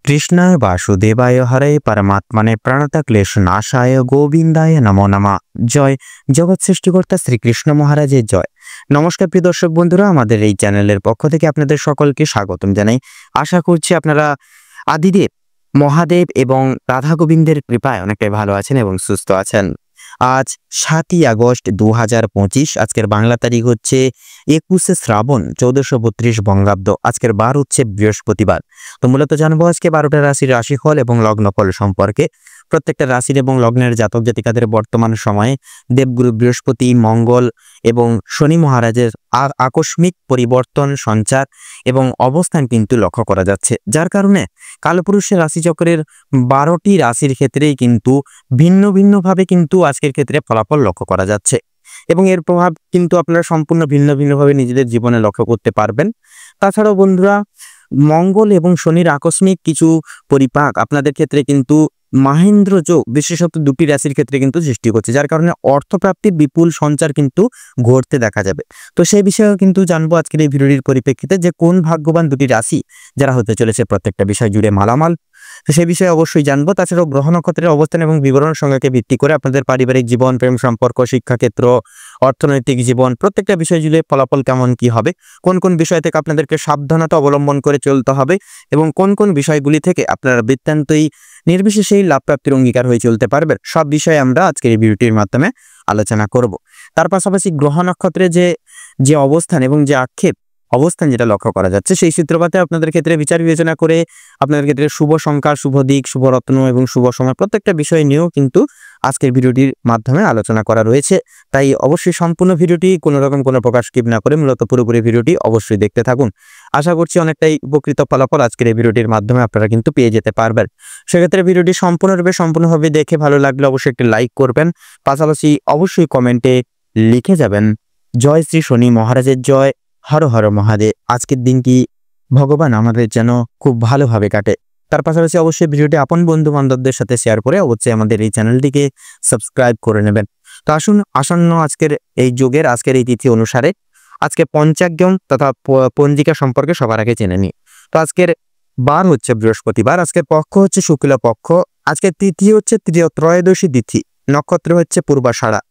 কৃষ্ণায় বাসুদেবায় হরে পরমাত্মনে প্রণতক্লেশ নাশায় গোবিন্দায় নমো নমঃ। জয় জগৎ সৃষ্টিকর্তা শ্রীকৃষ্ণ মহারাজের জয়। নমস্কার প্রিয় দর্শক বন্ধুরা, আমাদের এই চ্যানেলের পক্ষ থেকে আপনাদের সকলকে স্বাগতম জানাই। আশা করছি আপনারা আদিদেব মহাদেব এবং রাধা গোবিন্দের কৃপায় অনেকটাই ভালো আছেন এবং সুস্থ আছেন। আজ 7ই আগস্ট 2025। আজকের বাংলা তারিখ হচ্ছে 21শে শ্রাবণ 1432 বঙ্গাব্দ। আজকের বার হচ্ছে বৃহস্পতিবার। তো মূলত জানবো আজকে 12টা রাশির রাশিফল এবং লগ্নফল সম্পর্কে। প্রত্যেকটা রাশির এবং লগ্নের জাতক জাতিকাদের বর্তমান সময়ে দেবগুরু বৃহস্পতি, মঙ্গল এবং শনি মহারাজের আকস্মিক পরিবর্তন, সঞ্চার এবং অবস্থান কিন্তু লক্ষ্য করা যাচ্ছে, যার কারণে কালপুরুষের রাশিচক্রের 12টি রাশির ক্ষেত্রেই কিন্তু ভিন্ন ভিন্নভাবে কিন্তু আজকের ক্ষেত্রে ফলাফল লক্ষ্য করা যাচ্ছে এবং এর প্রভাব কিন্তু আপনারা সম্পূর্ণ ভিন্ন ভিন্নভাবে নিজেদের জীবনে লক্ষ্য করতে পারবেন। তাছাড়াও বন্ধুরা, মঙ্গল এবং শনির আকস্মিক কিছু পরিপাক আপনাদের ক্ষেত্রে কিন্তু মাহেন্দ্র যোগ বিশেষত দুটি রাশির ক্ষেত্রে কিন্তু সৃষ্টি করছে, যার কারণে অর্থপ্রাপ্তির বিপুল সঞ্চার কিন্তু ঘটতে দেখা যাবে। তো সেই বিষয়েও কিন্তু জানবো আজকের এই ভিডিওর পরিপ্রেক্ষিতে যে কোন ভাগ্যবান দুটি রাশি যারা হতে চলেছে প্রত্যেকটা বিষয় জুড়ে মালামাল। তো সেই বিষয়ে অবশ্যই জানবো। তাছাড়াও গ্রহ নক্ষত্রের অবস্থান এবং বিবরণ সংখ্যাকে ভিত্তি করে আপনাদের পারিবারিক জীবন, প্রেম সম্পর্ক, শিক্ষাক্ষেত্র, অর্থনৈতিক জীবন প্রত্যেকটা বিষয় জুড়ে ফলাফল কেমন কি হবে, কোন কোন বিষয় থেকে আপনাদেরকে সাবধানতা অবলম্বন করে চলতে হবে এবং কোন কোন বিষয়গুলি থেকে আপনারা বৃত্তান্তই নির্বিশেষেই লাভ প্রাপ্তির অঙ্গীকার হয়ে চলতে পারবেন, সব বিষয়ে আমরা আজকের এই ভিডিওটির মাধ্যমে আলোচনা করব। তার পাশাপাশি গ্রহ নক্ষত্রে যে অবস্থান এবং যে আক্ষেপ অবস্থান যেটা লক্ষ্য করা যাচ্ছে, সেই সূত্রপাতে আপনাদের ক্ষেত্রে বিচার বিবেচনা করে আপনাদের ক্ষেত্রে শুভ সংখ্যা, শুভ দিক, শুভ রত্ন এবং শুভ সময় প্রত্যেকটা বিষয় নিয়েও কিন্তু আজকের ভিডিওটির মাধ্যমে আলোচনা করা রয়েছে। তাই অবশ্যই সম্পূর্ণ ভিডিওটি কোনো রকম কোনো প্রকাশ স্কিপ না করে মূলত পুরোপুরি ভিডিওটি অবশ্যই দেখতে থাকুন। আশা করছি অনেকটাই উপকৃত ফলাফল আজকের এই ভিডিওটির মাধ্যমে আপনারা কিন্তু পেয়ে যেতে পারবেন। সেক্ষেত্রে ভিডিওটি সম্পূর্ণভাবে দেখে ভালো লাগলে অবশ্যই একটি লাইক করবেন, পাশাপাশি অবশ্যই কমেন্টে লিখে যাবেন জয় শ্রী শনি মহারাজের জয়, হর হর মহাদেব। আজকের দিনটি ভগবান আমাদের যেন খুব ভালোভাবে কাটে। তার পাশাপাশি অবশ্যই ভিডিওটি আপন বন্ধু বান্ধবদের সাথে শেয়ার করে অবশ্যই আমাদের এই চ্যানেলটিকে সাবস্ক্রাইব করে নেবেন। তো আসুন আসন্ন আজকের এই যুগের আজকের এই তিথি অনুসারে আজকে পঞ্চাঙ্গম তথা পঞ্জিকা সম্পর্কে সবার আগে জেনে নিই। তো আজকের বার হচ্ছে বৃহস্পতিবার, আজকের পক্ষ হচ্ছে শুক্ল পক্ষ, আজকের তিথি হচ্ছে ত্রয়োদশী তিথি, নক্ষত্র হচ্ছে পূর্বাষাঢ়া,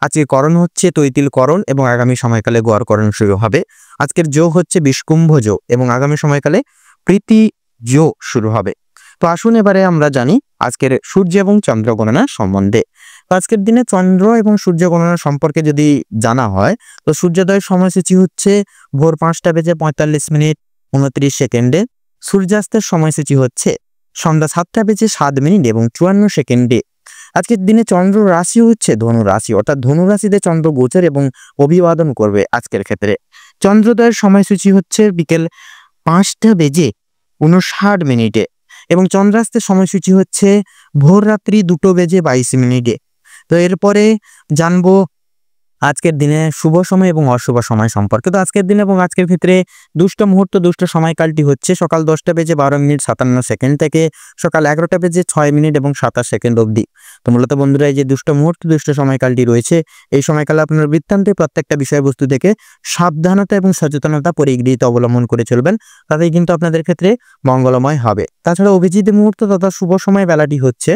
আজকে করণ হচ্ছে তৈতিল করণ এবং আগামী সময়কালে গড় করণ শুরু হবে। আজকের যোগ হচ্ছে বিষকুম্ভ যোগ এবং আগামী সময়কালে প্রীতি যোগ শুরু হবে। তো আসুন এবারে আমরা জানি আজকের সূর্য এবং চন্দ্র গণনা সম্বন্ধে। তো আজকের দিনে চন্দ্র এবং সূর্য গণনা সম্পর্কে যদি জানা হয়, তো সূর্যোদয়ের সময়সূচি হচ্ছে ভোর 5:45 সূর্যাস্তের সময়সূচি হচ্ছে সন্ধ্যা 7:07 এবং 54 সেকেন্ডে। আজকের দিনে চন্দ্র রাশি হচ্ছে ধনু রাশি, অর্থাৎ ধনু রাশিতে চন্দ্র গোচর এবং অভিবাদন করবে। আজকের ক্ষেত্রে চন্দ্রোদয়ের সময়সূচি হচ্ছে বিকেল 5:59 এবং চন্দ্রাস্তের সময়সূচি হচ্ছে ভোর রাত্রি 2:22। তো এরপরে জানবো আজকের দিনে শুভ সময় এবং অশুভ সময় সম্পর্কে। তো আজকের দিনে এবং আজকের ক্ষেত্রে দুষ্ট মুহূর্ত, দুষ্ট সময়কালটি হচ্ছে সকাল 10:12 থেকে সকাল 11:06 এবং 27 অবধি। তো মূলত বন্ধুরা, এই যে দুষ্ট মুহূর্ত, দুষ্ট সময়কালটি রয়েছে, এই সময়কালে আপনার বৃত্তান্তে প্রত্যেকটা বিষয়বস্তু থেকে সাবধানতা এবং সচেতনতা পরিগৃহীত অবলম্বন করে চলবেন, তাতেই কিন্তু আপনাদের ক্ষেত্রে মঙ্গলময় হবে। তাছাড়া অভিজিৎ মুহূর্ত তথা শুভ সময় বেলাটি হচ্ছে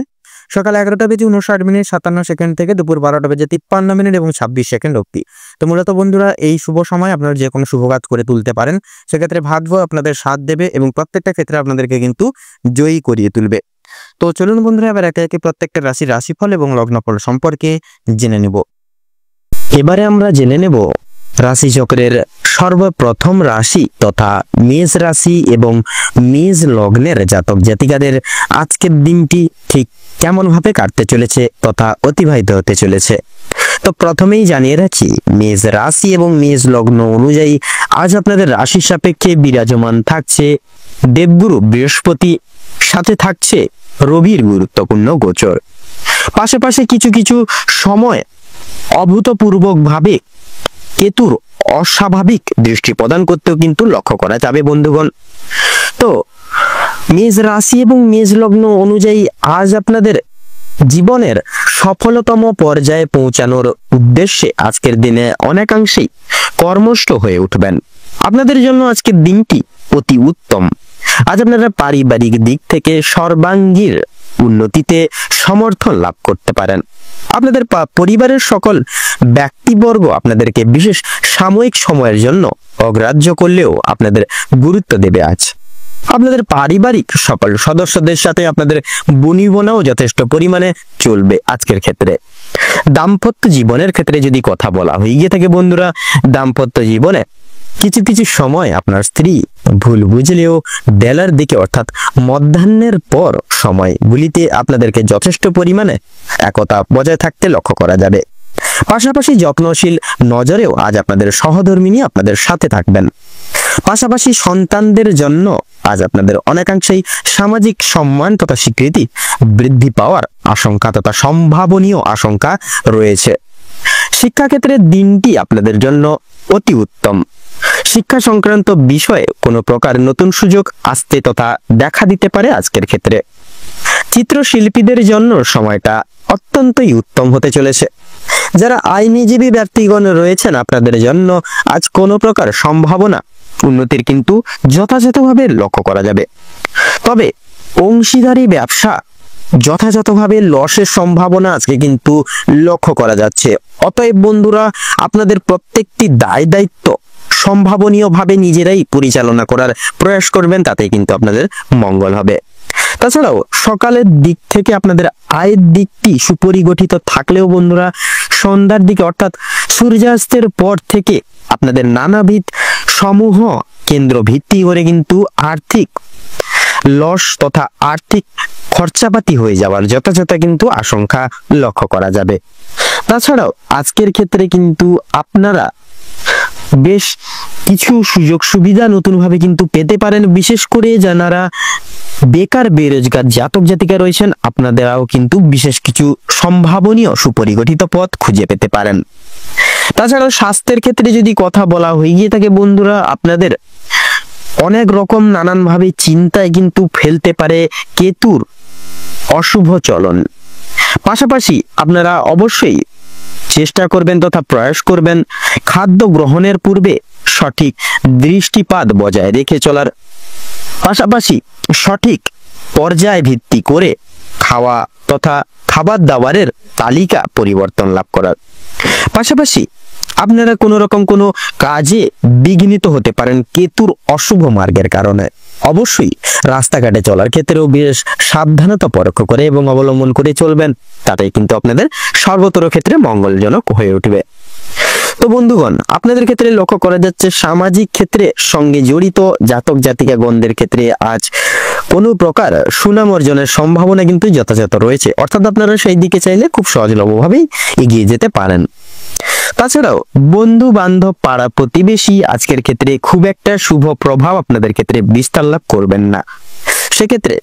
সকাল 11:59 থেকে দুপুর 12:53 এবং 26 অবধি। তো মূলত বন্ধুরা, এই শুভ সময় আপনারা যে কোনো শুভ কাজ করে তুলতে পারেন, সেক্ষেত্রে ভাগ্য আপনাদের সাথ দেবে এবং প্রত্যেকটা ক্ষেত্রে আপনাদেরকে কিন্তু জয়ী করিয়ে তুলবে। তো চলুন বন্ধুরা, এবার একে একে প্রত্যেকটা রাশির রাশিফল এবং লগ্নফল সম্পর্কে জেনে নেব। এবারে আমরা জেনে নেব রাশিচক্রের সর্বপ্রথম রাশি তথা মেষ রাশি এবং মেষ লগ্নের জাতক জাতিকাদের আজকের দিনটি ঠিক কেমন ভাবে কাটতে চলেছে তথা অতিবাহিত হতে চলেছে। তো প্রথমেই জানিয়ে রাখি, মেষ রাশি এবং মেষ লগ্ন অনুযায়ী আজ আপনাদের রাশির সাপেক্ষে বিরাজমান থাকছে দেবগুরু বৃহস্পতি, সাথে থাকছে রবির গুরুত্বপূর্ণ গোচর। পাশাপাশি কিছু কিছু সময় অভূতপূর্বকভাবে কেতুর অস্বাভাবিক দৃষ্টি প্রদান করতেও কিন্তু লক্ষ্য করা যাবে বন্ধুগণ। তো মেষ রাশি এবং মেষ লগ্ন অনুযায়ী আজ আপনাদের জীবনের সফলতম পর্যায়ে পৌঁছানোর উদ্দেশ্যে আজকের দিনে অনেকাংশেই কর্মষ্ঠ হয়ে উঠবেন। আপনাদের জন্য আজকের দিনটি অতি উত্তম। আজ আপনারা পারিবারিক দিক থেকে সর্বাঙ্গীন উন্নতিতে সমর্থন লাভ করতে পারেন। আপনাদের পরিবারের সকল ব্যক্তিবর্গ আপনাদেরকে বিশেষ সাময়িক সময়ের জন্য অগ্রাহ্য করলেও আপনাদের গুরুত্ব দেবে। আজ আপনাদের পারিবারিক সকল সদস্যদের সাথে আপনাদের বনিবনাও যথেষ্ট পরিমাণে চলবে। আজকের ক্ষেত্রে দাম্পত্য জীবনের ক্ষেত্রে যদি কথা বলা হয়ে গিয়ে থাকে বন্ধুরা, দাম্পত্য জীবনে কিছু কিছু সময় আপনার স্ত্রী ভুল বুঝলেও বেলার দিকে অর্থাৎ মধ্যাহ্নের পর সময়গুলিতে আপনাদেরকে যথেষ্ট পরিমাণে একতা বজায় থাকতে লক্ষ্য করা যাবে। পাশাপাশি যত্নশীল নজরেও আজ আপনাদের সহধর্মিণী আপনাদের সাথে থাকবেন। পাশাপাশি সন্তানদের জন্য আজ আপনাদের অনেকাংশেই সামাজিক সম্মান তথা স্বীকৃতি বৃদ্ধি পাওয়ার আশঙ্কা তথা সম্ভাবনীয় আশঙ্কা রয়েছে। শিক্ষাক্ষেত্রে দিনটি আপনাদের জন্য অতি উত্তম। শিক্ষা সংক্রান্ত বিষয়ে কোনো প্রকার নতুন সুযোগ আসতে তথা দেখা দিতে পারে। আজকের ক্ষেত্রে চিত্রশিল্পীদের জন্য সময়টা অত্যন্তই উত্তম হতে চলেছে। যারা আইনজীবী ব্যক্তিগণ রয়েছেন আপনাদের জন্য আজ কোনো প্রকার সম্ভাবনা উন্নতির কিন্তু যথাযথভাবে লক্ষ্য করা যাবে। তবে অংশীদারি ব্যবসা যথাযথভাবে লসের সম্ভাবনা আজকে কিন্তু লক্ষ্য করা যাচ্ছে। অতএব বন্ধুরা, আপনাদের প্রত্যেকটি দায় দায়িত্ব সম্ভাবনীয়ভাবে নিজেরাই পরিচালনা করার প্রয়াস করবেন, তাতে কিন্তু আপনাদের মঙ্গল হবে। তাছাড়াও সকালের দিক থেকে আপনাদের আয়ের দিকটি সুপরিগঠিত থাকলেও বন্ধুরা, সন্ধ্যার দিকে অর্থাৎ সূর্যাস্তের পর থেকে আপনাদের নানাবিধ সমূহ কেন্দ্র ভিত্তি করে কিন্তু আর্থিক লস তথা আর্থিক খরচাপাতি হয়ে যাওয়ার যথাযথ কিন্তু আশঙ্কা লক্ষ্য করা যাবে। তাছাড়াও আজকের ক্ষেত্রে কিন্তু আপনারা বেশ কিছু সুযোগ সুবিধা নতুনভাবে কিন্তু পেতে পারেন। বিশেষ করে যারা বেকার বেরোজগার জাতক জাতিকা রয়েছেন আপনাদেরও কিন্তু বিশেষ কিছু সম্ভাবনীয় সুপরিগঠিত পথ খুঁজে পেতে পারেন। তাছাড়াও স্বাস্থ্যের ক্ষেত্রে যদি কথা বলা হয়ে গিয়ে থাকে বন্ধুরা, আপনাদের অনেক রকম নানানভাবে চিন্তায় কিন্তু ফেলতে পারে কেতুর অশুভ চলন। পাশাপাশি আপনারা অবশ্যই চেষ্টা করবেন তথা প্রয়াস করবেন খাদ্য গ্রহণের পূর্বে সঠিক দৃষ্টিপাত বজায় রেখে চলার, পাশাপাশি সঠিক পর্যায় ভিত্তি করে খাওয়া তথা খাবার দাবারের তালিকা পরিবর্তন লাভ করার। পাশাপাশি আপনারা কোনো রকম কোনো কাজে বিঘ্নিত হতে পারেন কেতুর অশুভ মার্গের কারণে। অবশ্যই রাস্তাঘাটে চলার ক্ষেত্রেও বেশ সাবধানতা পরোক্ষ করে এবং অবলম্বন করে চলবেন, তাতেই কিন্তু আপনাদের সর্বতর ক্ষেত্রে মঙ্গলজনক হয়ে উঠবে। তো বন্ধুগণ, আপনাদের ক্ষেত্রে লক্ষ্য করা যাচ্ছে সামাজিক ক্ষেত্রে সঙ্গে জড়িত জাতক জাতিকা গণদের ক্ষেত্রে আজ কোনো প্রকার সুনাম অর্জনের সম্ভাবনা কিন্তু যথাযথ রয়েছে, অর্থাৎ আপনারা সেই দিকে চাইলে খুব সহজলভ্যভাবেই এগিয়ে যেতে পারেন। তাছাড়াও বন্ধু বান্ধব পাড়া প্রতিবেশী আজকের ক্ষেত্রে খুব একটা শুভ প্রভাব আপনাদের ক্ষেত্রে বিস্তার লাভ করবেন না। সেক্ষেত্রে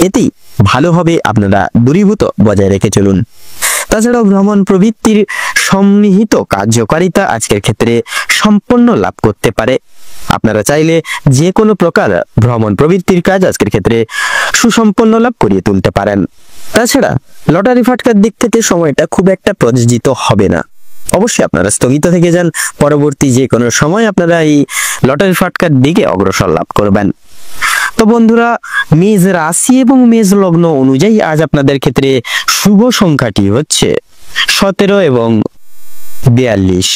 এতেই ভালোভাবে আপনারা দূরীভূত বজায় রেখে চলুন। তাছাড়াও ভ্রমণ প্রবৃত্তির সন্নিহিত কার্যকারিতা আজকের ক্ষেত্রে সম্পন্ন লাভ করতে পারে। আপনারা চাইলে যে কোনো প্রকার ভ্রমণ প্রবৃত্তির কাজ আজকের ক্ষেত্রে সুসম্পন্ন লাভ করিয়ে তুলতে পারেন। তাছাড়া লটারি ফাটকার দিক থেকে সময়টা খুব একটা প্রযোজিত হবে না। অবশ্যই আপনারা স্থগিত থেকে যান, পরবর্তী যে কোনো সময় আপনারা এই লটারি ফাটকার দিকে অগ্রসর লাভ করবেন। তো বন্ধুরা, মেষ রাশি এবং মেষ লগ্ন অনুযায়ী আজ আপনাদের ক্ষেত্রে শুভ সংখ্যাটি হচ্ছে 17 এবং 42।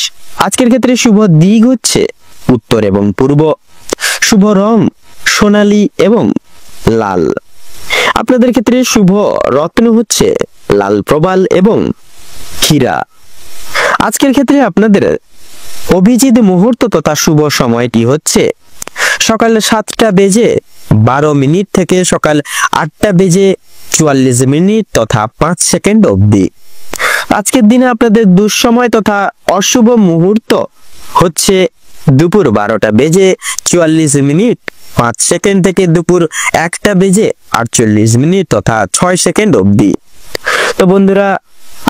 আজকের ক্ষেত্রে শুভ দিক হচ্ছে উত্তর এবং পূর্ব। শুভ রং সোনালী এবং লাল। আপনাদের ক্ষেত্রে শুভ রত্ন হচ্ছে লাল প্রবাল এবং হীরা। আজকের ক্ষেত্রে আপনাদের অভিজিৎ মুহূর্ত তথা শুভ সময়টি হচ্ছে সকাল 7টা বেজে 12 মিনিট থেকে সকাল 8টা বেজে 44 মিনিট তথা 5 সেকেন্ড অবধি। আজকের দিনে আপনাদের দুঃসময় তথা অশুভ মুহূর্ত হচ্ছে দুপুর 12টা বেজে 44 মিনিট 5 সেকেন্ড থেকে দুপুর 1টা বেজে 48 মিনিট তথা 6 সেকেন্ড অবধি। তো বন্ধুরা,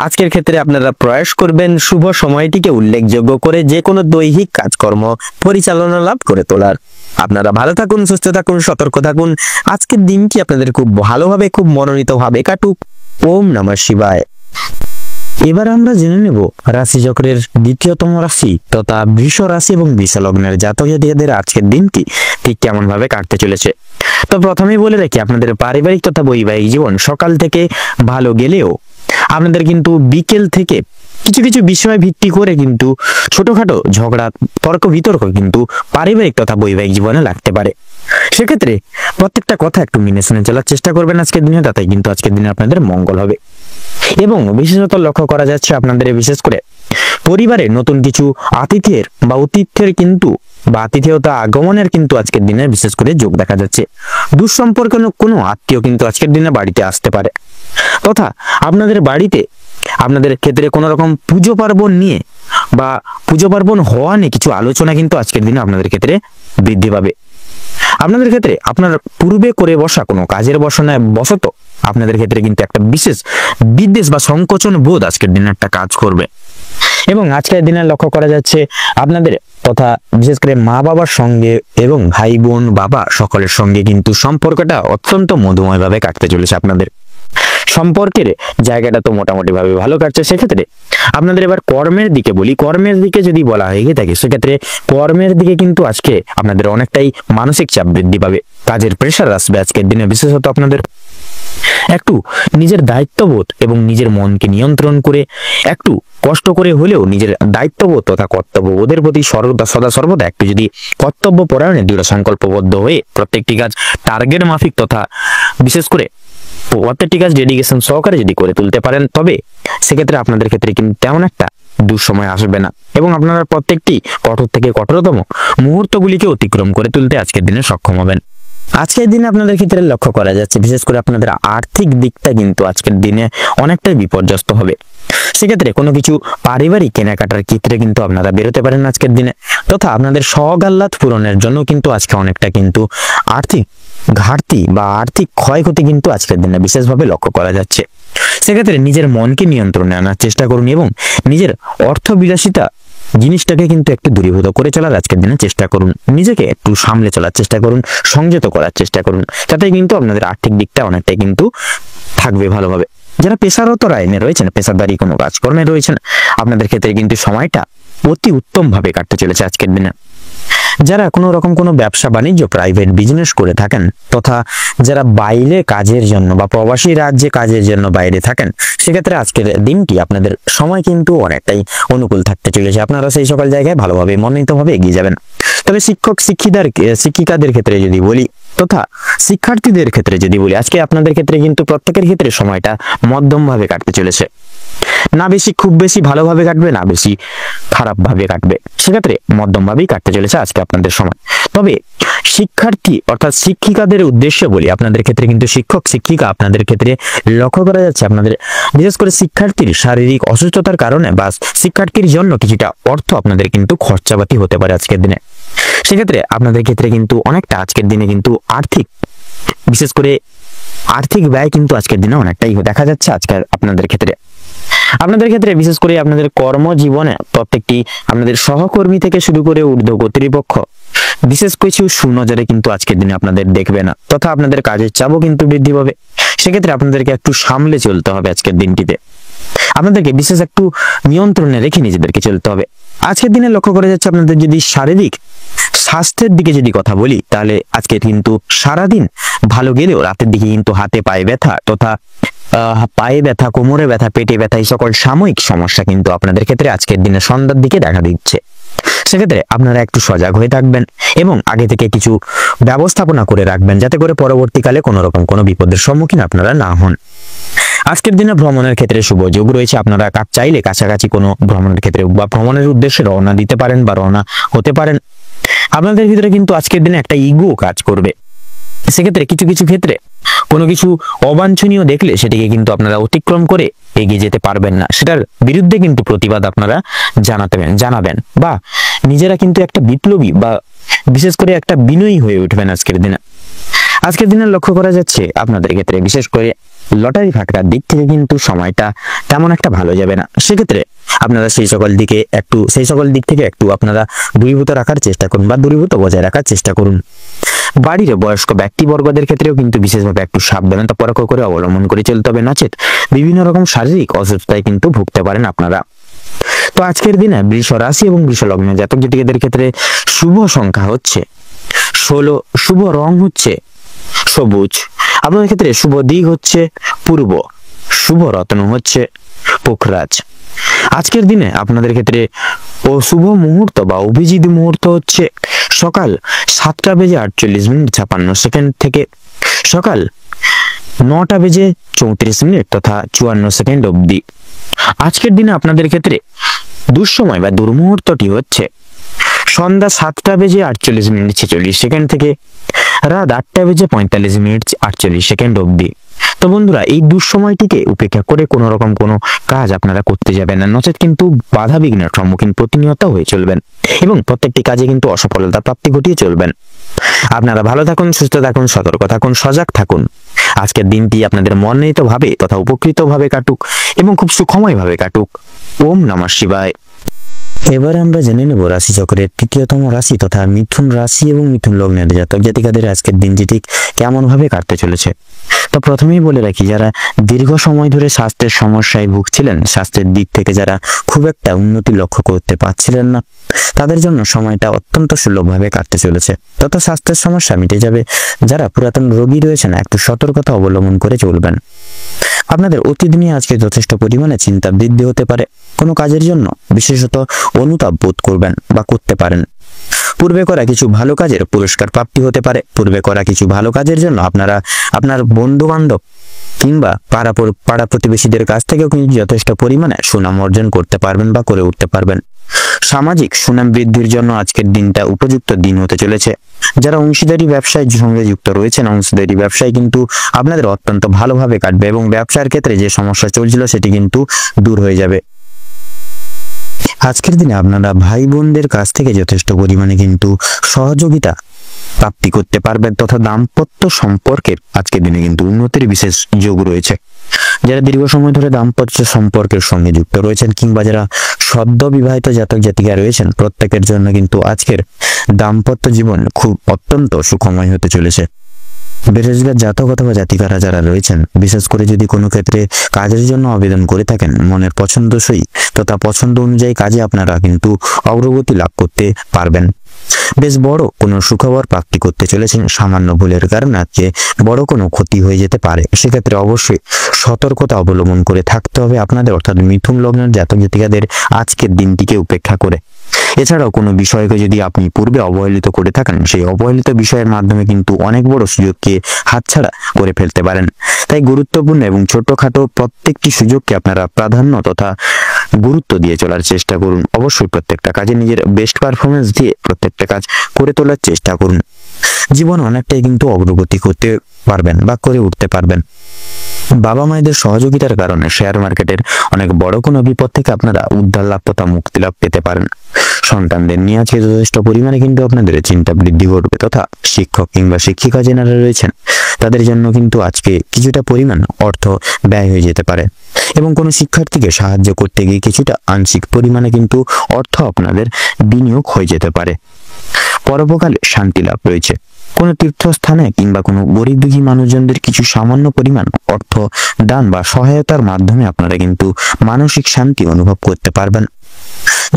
আজকের ক্ষেত্রে আপনারা প্রয়াস করবেন শুভ সময়টিকে উল্লেখযোগ্য করে যে কোনো দৈহিক কাজকর্ম পরিচালনা লাভ করে তোলার। আপনারা ভালো থাকুন, সুস্থ থাকুন, সতর্ক থাকুন। আজকের দিনটি আপনাদের খুব ভালোভাবে খুব মনোনীতভাবে কাটুক। ওম নমঃ শিবায়। এবার আমরা জেনে নেব রাশিচক্রের দ্বিতীয়তম রাশি তথা বৃষ রাশি এবং বৃষ লগ্নের জাতক জাতিকাদের আজকের দিনটি ঠিক কেমন ভাবে কাটতে চলেছে। তো প্রথমেই বলে রাখি, আপনাদের পারিবারিক তথা বৈবাহিক জীবন সকাল থেকে ভালো গেলেও আপনাদের কিন্তু বিকেল থেকে কিছু কিছু বিষয় ভিত্তি করে কিন্তু ছোটখাটো ঝগড়া, তর্ক বিতর্ক কিন্তু পারিবারিক তথা বৈবাহিক জীবনে লাগতে পারে। সেক্ষেত্রে প্রত্যেকটা কথা একটু মেনে শুনে চলার চেষ্টা করবেন আজকের দিনে, তাতে কিন্তু আজকের দিনে আপনাদের মঙ্গল হবে। এবং বিশেষত লক্ষ্য করা যাচ্ছে আপনাদের বিশেষ করে পরিবারে নতুন কিছু আতিথ্যের বা অতিথ্যের কিন্তু বা আতিথেয়তা আগমনের কিন্তু আজকের দিনে বিশেষ করে যোগ দেখা যাচ্ছে। দুঃসম্পর্ক কোনো আত্মীয় কিন্তু আজকের দিনে বাড়িতে আসতে পারে, তথা আপনাদের বাড়িতে আপনাদের ক্ষেত্রে কোনো রকম পুজো পার্বণ নিয়ে বা পুজো পার্বণ হওয়া নিয়ে কিছু আলোচনা কিন্তু আজকের দিনে আপনাদের ক্ষেত্রে বৃদ্ধি পাবে। আপনাদের ক্ষেত্রে আপনার পূর্বে করে বসা কোনো কাজের বসনায় বশত আপনাদের ক্ষেত্রে কিন্তু একটা বিশেষ বিদ্বেষ বা সংকোচন বোধ আজকের দিনে একটা কাজ করবে। এবং আজকের দিনে লক্ষ্য করা যাচ্ছে আপনাদের তথা বিশেষ করে মা বাবার সঙ্গে এবং ভাই বোন বাবা সকলের সঙ্গে কিন্তু সম্পর্কটা অত্যন্ত মধুময় ভাবে কাটতে চলেছে। আপনাদের সম্পর্কের জায়গাটা তো মোটামুটি ভাবে ভালো কাটছে। সেক্ষেত্রে আপনাদের এবার কর্মের দিকে বলি, কর্মের দিকে যদি বলা হয়ে থাকে সেক্ষেত্রে কর্মের দিকে কিন্তু আজকে আপনাদের অনেকটাই মানসিক চাপ বৃদ্ধি পাবে, কাজের প্রেশার আসবে আজকের দিনে। বিশেষত আপনাদের একটু নিজের দায়িত্ববোধ এবং নিজের মনকে নিয়ন্ত্রণ করে একটু কষ্ট করে হলেও নিজের দায়িত্ববোধ তথা কর্তব্যবোধের প্রতি সদা সর্বদা একটু যদি কর্তব্য পরায়ণে দৃঢ় সংকল্পবদ্ধ হয়ে প্রত্যেকটি কাজ টার্গেট মাফিক তথা বিশেষ করে প্রত্যেকটি কাজ ডেডিকেশন সহকারে যদি করে তুলতে পারেন, তবে সেক্ষেত্রে আপনাদের ক্ষেত্রে কিন্তু তেমন একটা দুঃসময় আসবে না এবং আপনারা প্রত্যেকটি কঠোর থেকে কঠোরতম মুহূর্তগুলিকে অতিক্রম করে তুলতে আজকের দিনে সক্ষম হবেন। আজকের দিনে আপনাদের ক্ষেত্রে লক্ষ্য করা যাচ্ছে বিশেষ করে আপনাদের আর্থিক দিকটা কিন্তু আজকের দিনে অনেকটাই বিপর্যস্ত হবে। সেক্ষেত্রে কোনো কিছু পারিবারিক কেনাকাটার ক্ষেত্রে কিন্তু আপনারা বেরোতে পারেন আজকের দিনে, তথা আপনাদের শখ আহ্লাদ পূরণের জন্য কিন্তু আজকে অনেকটা কিন্তু আর্থিক ঘাটতি বা আর্থিক ক্ষয়ক্ষতি কিন্তু আজকের দিনে বিশেষভাবে লক্ষ্য করা যাচ্ছে। সেক্ষেত্রে নিজের মনকে নিয়ন্ত্রণে আনার চেষ্টা করুন এবং নিজের অর্থবিলাসিতা জিনিসটাকে কিন্তু একটু দূরীভূত করে চলার আজকের দিনে চেষ্টা করুন, নিজেকে একটু সামলে চলার চেষ্টা করুন, সংযত করার চেষ্টা করুন, তাতে কিন্তু আপনাদের আর্থিক দিকটা অনেকটাই কিন্তু থাকবে ভালোভাবে। যারা পেশারত লাইনে রয়েছেন, পেশাদারি কোনো কাজকর্মে রয়েছেন, আপনাদের ক্ষেত্রে কিন্তু সময়টা অতি উত্তম ভাবে কাটতে চলেছে আজকের দিনে। যারা কোনো রকম কোনো ব্যবসা বাণিজ্য প্রাইভেট বিজনেস করে থাকেন, তথা যারা বাইরে কাজের জন্য বা প্রবাসী রাজ্যে কাজের জন্য বাইরে থাকেন, সেক্ষেত্রে আজকের দিনটি আপনাদের সময় কিন্তু অনেকটাই অনুকূল থাকতে চলেছে। আপনারা সেই সকল জায়গায় ভালোভাবে মনোনীতভাবে এগিয়ে যাবেন। তবে শিক্ষিকাদের ক্ষেত্রে যদি বলি তথা শিক্ষার্থীদের ক্ষেত্রে যদি বলি, আজকে আপনাদের ক্ষেত্রে কিন্তু প্রত্যেকের ক্ষেত্রে সময়টা মধ্যম ভাবে কাটতে চলেছে। না বেশি খুব বেশি ভালোভাবে কাটবে, না বেশি খারাপ ভাবে কাটবে, সেক্ষেত্রে মধ্যম ভাবেই কাটতে চলেছে আজকে আপনাদের সময়। তবে শিক্ষার্থী অর্থাৎ শিক্ষিকাদের উদ্দেশ্যে বলি, আপনাদের ক্ষেত্রে কিন্তু শিক্ষক শিক্ষিকা আপনাদের ক্ষেত্রে লক্ষ্য করা যাচ্ছে আপনাদের বিশেষ করে শিক্ষার্থীর শারীরিক অসুস্থতার কারণে বা শিক্ষার্থীর জন্য কিছুটা অর্থ আপনাদের কিন্তু খরচাপাতি হতে পারে আজকের দিনে। সেক্ষেত্রে আপনাদের ক্ষেত্রে কিন্তু অনেকটা আজকের দিনে কিন্তু বিশেষ করে আর্থিক ব্যয় কিন্তু আজকের দিনে অনেকটাই দেখা যাচ্ছে আজকের আপনাদের ক্ষেত্রে। আপনাদের ক্ষেত্রে বিশেষ করে আপনাদের কর্মজীবনে প্রত্যেকটি আপনাদের সহকর্মী থেকে শুরু করে ঊর্ধ্ব কর্তৃপক্ষ বিশেষ কিছু সুনজরে কিন্তু আজকের দিনে আপনাদের দেখবে না, তথা আপনাদের কাজের চাপও কিন্তু বৃদ্ধি পাবে। সেক্ষেত্রে আপনাদেরকে একটু সামলে চলতে হবে আজকের দিনটিতে, আপনাদেরকে বিশেষ একটু নিয়ন্ত্রণে রেখে নিজেদেরকে চলতে হবে। আজকের দিনে লক্ষ্য করা যাচ্ছে আপনাদের যদি শারীরিক স্বাস্থ্যের দিকে যদি কথা বলি, তাহলে আজকে কিন্তু সারাদিন ভালো গেলেও রাতের দিকে কিন্তু হাতে পায়ে ব্যথা তথা পায়ে ব্যথা, কোমরে ব্যথা, পেটে ব্যথা এই সকল সাময়িক সমস্যা কিন্তু আপনাদের ক্ষেত্রে আজকের দিনে সন্ধ্যার দিকে দেখা দিচ্ছে। সেক্ষেত্রে আপনারা একটু সজাগ হয়ে থাকবেন এবং আগে থেকে কিছু ব্যবস্থাপনা করে রাখবেন, যাতে করে পরবর্তীকালে কোনো রকম কোনো বিপদের সম্মুখীন আপনারা না হন। আজকের দিনে ভ্রমণের ক্ষেত্রে শুভ যোগ রয়েছে। আপনারা চাইলে কাছাকাছি কোনো ভ্রমণের ক্ষেত্রে বা ভ্রমণের উদ্দেশ্যে রওনা দিতে পারেন বা রওনা হতে পারেন। আপনাদের ভিতরে কিন্তু আজকের দিনে একটা ইগো কাজ করবে। সেক্ষেত্রে কিছু কিছু ক্ষেত্রে কোনো কিছু অবাঞ্ছনীয় দেখলে সেটিকে কিন্তু আপনারা অতিক্রম করে এগিয়ে যেতে পারবেন না, সেটার বিরুদ্ধে কিন্তু প্রতিবাদ আপনারা জানাবেন বা নিজেরা কিন্তু একটা বিপ্লবী বা বিশেষ করে একটা বিনয়ী হয়ে উঠবেন আজকের দিনে। আজকের দিনে লক্ষ্য করা যাচ্ছে আপনাদের ক্ষেত্রে বিশেষ করে লটারি ফাটকার দিক থেকে কিন্তু সময়টা তেমন একটা ভালো যাবে না। সেক্ষেত্রে আপনারা সেই সকল দিক থেকে একটু আপনারা দূরীভূত রাখার চেষ্টা করুন বা দূরীভূত বজায় রাখার চেষ্টা করুন। বাড়ির বয়স্ক ব্যক্তিবর্গদের ক্ষেত্রেও কিন্তু বিশেষভাবে একটু সাবধানতা পরখ করে অবলম্বন করে চলতে হবে, নচেত বিভিন্ন রকম শারীরিক অসুস্থতায় কিন্তু ভুগতে পারেন আপনারা। তো আজকের দিনে বৃষ রাশি এবং বৃষ লগ্ন জাতক জাতিকাদের ক্ষেত্রে শুভ সংখ্যা হচ্ছে 16, শুভ রং হচ্ছে সবুজ। আপনাদের ক্ষেত্রে শুভ দিক হচ্ছে পূর্ব, শুভ রত্ন হচ্ছে পোখরাজ। আজকের দিনে আপনাদের ক্ষেত্রে ও শুভ মুহূর্ত বা অভিজিৎ মুহূর্ত হচ্ছে সকাল 7:48:56 থেকে সকাল 9:34 তথা 54 অবধি। আজকের দিনে আপনাদের ক্ষেত্রে দুঃসময় বা দুর্মুহূর্তটি হচ্ছে সন্ধ্যা 7:48:46 থেকে রাত 8:45:48 অবধি। তো বন্ধুরা, এই দুঃসময়টিকে উপেক্ষা করে কোনো রকম কোনো কাজ আপনারা করতে যাবেন না, নচেত কিন্তু বাধা বিঘ্নের সম্মুখীন প্রতিনিয়ত হয়ে চলবেন এবং প্রত্যেকটি কাজে কিন্তু অসফলতা প্রাপ্তি ঘটিয়ে চলবেন। আপনারা ভালো থাকুন, সুস্থ থাকুন, সতর্ক থাকুন, সজাগ থাকুন। আজকের দিনটি আপনাদের মনোনীত ভাবে তথা উপকৃত ভাবে কাটুক এবং খুব সুখময় ভাবে কাটুক। ওম নমঃ শিবায়। এবার আমরা জেনে নেব রাশি চক্রের তৃতীয়তম রাশি তথা মিথুন রাশি এবং মিথুন লগ্নের জাতক জাতিকাদের আজকের দিনটি ঠিক কেমন ভাবে কাটতে চলেছে। তো প্রথমেই বলে রাখি, যারা দীর্ঘ সময় ধরে স্বাস্থ্যের সমস্যায় ভুগছিলেন, স্বাস্থ্যের দিক থেকে যারা খুব একটা উন্নতি লক্ষ্য করতে পারছিলেন না, তাদের জন্য সময়টা অত্যন্ত সুলভভাবে কাটতে চলেছে তথা স্বাস্থ্যের সমস্যা মিটে যাবে। যারা পুরাতন রোগী রয়েছেন, একটু সতর্কতা অবলম্বন করে চলবেন। আপনাদের অতীত নিয়ে আজকে যথেষ্ট পরিমাণে চিন্তা বৃদ্ধি হতে পারে। কোনো কাজের জন্য বিশেষত অনুতাপ বোধ করবেন বা করতে পারেন। পূর্বে করা কিছু ভালো কাজের পুরস্কার প্রাপ্তি হতে পারে। পূর্বে করা কিছু ভালো কাজের জন্য আপনারা আপনার বন্ধু বান্ধব কিংবা পাড়া প্রতিবেশীদের কাছ থেকেও কিন্তু যথেষ্ট পরিমাণে সুনাম অর্জন করতে পারবেন বা করে উঠতে পারবেন। সামাজিক সুনাম বৃদ্ধির জন্য আজকের দিনটা উপযুক্ত দিন হতে চলেছে। যারা অংশীদারি ব্যবসায় সঙ্গে যুক্ত রয়েছেন, অংশীদারি ব্যবসায় কিন্তু আপনাদের অত্যন্ত ভালোভাবে কাটবে এবং ব্যবসার ক্ষেত্রে যে সমস্যা চলছিল সেটি কিন্তু দূর হয়ে যাবে। আজকের দিনে আপনারা ভাই বোনদের কাছ থেকে যথেষ্ট পরিমাণে কিন্তু সহযোগিতা প্রাপ্তি করতে পারবেন তথা দাম্পত্য সম্পর্কের আজকের দিনে কিন্তু উন্নতির বিশেষ যোগ রয়েছে। যারা দীর্ঘ সময় ধরে দাম্পত্য সম্পর্কের সঙ্গে যুক্ত রয়েছেন কিংবা যারা সদ্য বিবাহিত জাতক জাতিকা রয়েছেন, প্রত্যেকের জন্য কিন্তু আজকের দাম্পত্য জীবন খুব অত্যন্ত সুখময় হতে চলেছে। বেরোজগার জাতক অথবা জাতিকারা যারা রয়েছেন, বিশেষ করে যদি কোনো ক্ষেত্রে কাজের জন্য আবেদন করে থাকেন, মনের পছন্দসই তথা পছন্দ অনুযায়ী কাজে আপনারা কিন্তু অগ্রগতি লাভ করতে পারবেন। বেশ বড় কোনো সুখবর প্রাপ্তি করতে চলেছেন। সামান্য ভুলের কারণে আজকে বড় কোনো ক্ষতি হয়ে যেতে পারে, সেক্ষেত্রে অবশ্যই সতর্কতা অবলম্বন করে থাকতে হবে আপনাদের, অর্থাৎ মিথুন লগ্নের জাতক জাতিকাদের আজকের দিনটিকে উপেক্ষা করে। এছাড়াও কোনো বিষয়কে যদি আপনি পূর্বে অবহেলিত করে থাকেন, সেই অবহেলিত বিষয়ের মাধ্যমে কিন্তু অনেক বড় সুযোগকে হাতছাড়া করে ফেলতে পারেন। তাই গুরুত্বপূর্ণ এবং ছোটখাটো প্রত্যেকটি সুযোগকে আপনারা প্রাধান্য তথা গুরুত্ব দিয়ে চলার চেষ্টা করুন। অবশ্যই প্রত্যেকটা কাজে নিজের বেস্ট পারফরমেন্স দিয়ে প্রত্যেকটা কাজ করে তোলার চেষ্টা করুন। জীবন অনেকটাই কিন্তু অগ্রগতি করতে পারবেন বা করে উঠতে পারবেন। বাবা মায়েদের সহযোগিতার কারণে শেয়ার মার্কেটের অনেক বড় কোনো বিপদ থেকে আপনারা উদ্ধার লাভ তথা মুক্তি লাভ পেতে পারেন। সন্তানদের নিয়ে আজকে যথেষ্ট পরিমাণে কিন্তু আপনাদের চিন্তা বৃদ্ধি ঘটবে তথা শিক্ষক কিংবা শিক্ষিকা যারা রয়েছেন, তাদের জন্য কিন্তু আজকে কিছুটা পরিমাণ অর্থ ব্যয় হয়ে যেতে পারে এবং কোনো শিক্ষার্থীকে সাহায্য করতে গিয়ে কিছুটা আংশিক পরিমাণে কিন্তু অর্থ আপনাদের বিনিয়োগ হয়ে যেতে পারে। পরোপকালে শান্তি লাভ রয়েছে। কোনো তীর্থস্থানে কিংবা কোনো গরিব দুঃখী মানুষজনদের কিছু সামান্য পরিমাণ অর্থ দান বা সহায়তার মাধ্যমে আপনারা কিন্তু মানসিক শান্তি অনুভব করতে পারবেন।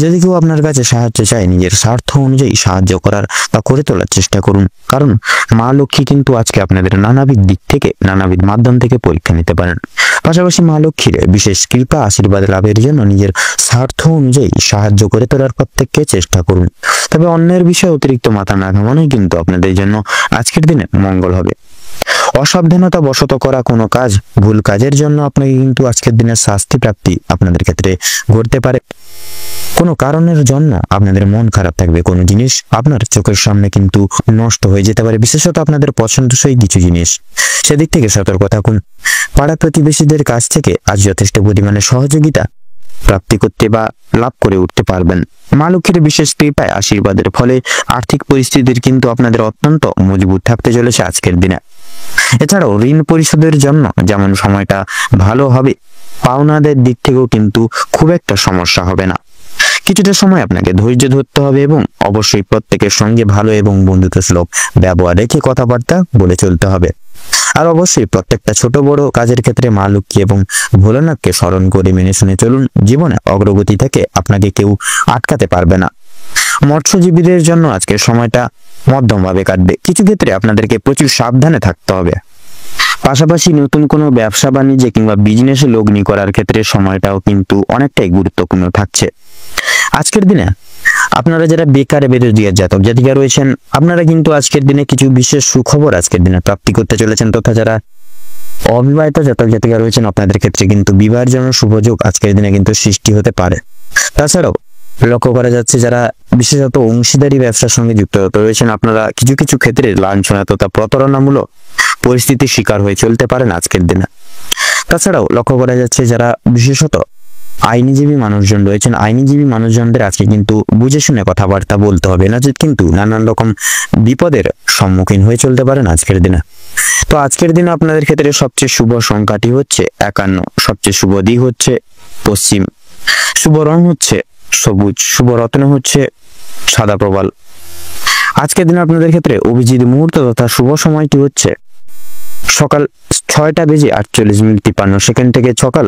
যদি কেউ আপনার কাছে সাহায্য চায়, নিজের স্বার্থ অনুযায়ী সাহায্য করার বা করে তোলার চেষ্টা করুন, কারণ মা লক্ষ্মী কিন্তু আজকে আপনাদের নানাবিধ দিক থেকে নানাবিধ মাধ্যম থেকে পরীক্ষা নিতে পারেন। পাশাপাশি মা লক্ষ্মীর বিশেষ কৃপা আশীর্বাদ লাভের জন্য নিজের স্বার্থ অনুযায়ী সাহায্য করে তোলার প্রত্যেককে চেষ্টা করুন। তবে অন্যের বিষয়ে অতিরিক্ত মাথা না ঘামানোই কিন্তু আপনাদের জন্য আজকের দিনে মঙ্গল হবে। অসাবধানতা বশত করা কোনো কাজ, ভুল কাজের জন্য আপনাকে কিন্তু আজকের দিনের শাস্তি প্রাপ্তি আপনাদের ক্ষেত্রে ঘটতে পারে। কোনো কারণের জন্য আপনাদের মন খারাপ থাকবে, কোনো জিনিস আপনার চোখের সামনে কিন্তু নষ্ট হয়ে যেতে পারে, বিশেষত আপনাদের পছন্দসই কিছু জিনিস, সেদিক থেকে সতর্ক থাকুন। পাড়া প্রতিবেশীদের কাছ থেকে আজ যথেষ্ট পরিমাণে সহযোগিতা প্রাপ্তি করতে বা লাভ করে উঠতে পারবেন। মা লক্ষ্মীর বিশেষ কৃপায় আশীর্বাদের ফলে আর্থিক পরিস্থিতির কিন্তু আপনাদের অত্যন্ত মজবুত থাকতে চলেছে আজকের দিনে। এছাড়াও ঋণ পরিশোধের জন্য যেমন সময়টা ভালো হবে, পাওনাদের দিক থেকেও কিন্তু খুব একটা সমস্যা হবে না। কিছুটা সময় আপনাকে ধৈর্য ধরতে হবে এবং অবশ্যই প্রত্যেকের সঙ্গে ভালো এবং বন্ধুত্বসুলভ ব্যবহার রেখে কথাবার্তা বলে চলতে হবে। আর অবশ্যই প্রত্যেকটা ছোট বড় কাজের ক্ষেত্রে মা লক্ষ্মী এবং ভোলানাথকে স্মরণ করে মেনে শুনে চলুন। জীবনে অগ্রগতি থেকে আপনাকে কেউ আটকাতে পারবে না। মৎস্যজীবীদের জন্য আজকের সময়টা মধ্যমভাবে কাটবে। কিছু ক্ষেত্রে আপনাদেরকে প্রচুর সাবধানে থাকতে হবে। পাশাপাশি নতুন কোনো ব্যবসা বাণিজ্যে কিংবা বিজনেসে লগ্নি করার ক্ষেত্রে সময়টাও কিন্তু অনেকটাই গুরুত্বপূর্ণ থাকছে। আজকের দিনে আপনারা যারা বেকার বেরোজগার জাতক জাতিকা রয়েছেন, আপনারা কিন্তু আজকের দিনে কিছু বিশেষ সুখবর আজকের দিনে প্রাপ্তি করতে চলেছেন, তথা যারা অবিবাহিত জাতক জাতিকা রয়েছেন আপনাদের ক্ষেত্রে কিন্তু বিবাহের জন্য শুভযোগ আজকের দিনে কিন্তু সৃষ্টি হতে পারে। তাছাড়াও লক্ষ্য করা যাচ্ছে যারা বিশেষত অংশীদারি ব্যবসার সঙ্গে যুক্ত রয়েছেন, আপনারা কিছু কিছু ক্ষেত্রে লাঞ্ছনা তথা প্রতারণামূলক পরিস্থিতির শিকার হয়ে চলতে পারেন আজকের দিনে। তাছাড়াও লক্ষ্য করা যাচ্ছে যারা বিশেষত আইনজীবী মানুষজন রয়েছেন, আইনজীবী মানুষজনদের আজকে কিন্তু বুঝে শুনে কথাবার্তা বলতে হবে, না কিন্তু নানান রকম বিপদের সম্মুখীন হয়ে চলতে পারেন আজকের দিনে। তো আজকের দিনে আপনাদের ক্ষেত্রে সবচেয়ে শুভ সংখ্যাটি হচ্ছে 51, সবচেয়ে শুভ দিক হচ্ছে পশ্চিম, শুভ রং হচ্ছে সবুজ, শুভ রত্ন হচ্ছে সাদা প্রবাল। আজকের দিনে আপনাদের ক্ষেত্রে অভিজিৎ মুহূর্ত তথা শুভ সময়টি হচ্ছে সকাল 6টা বেজে 48 মিনিট 53 সেকেন্ড থেকে সকাল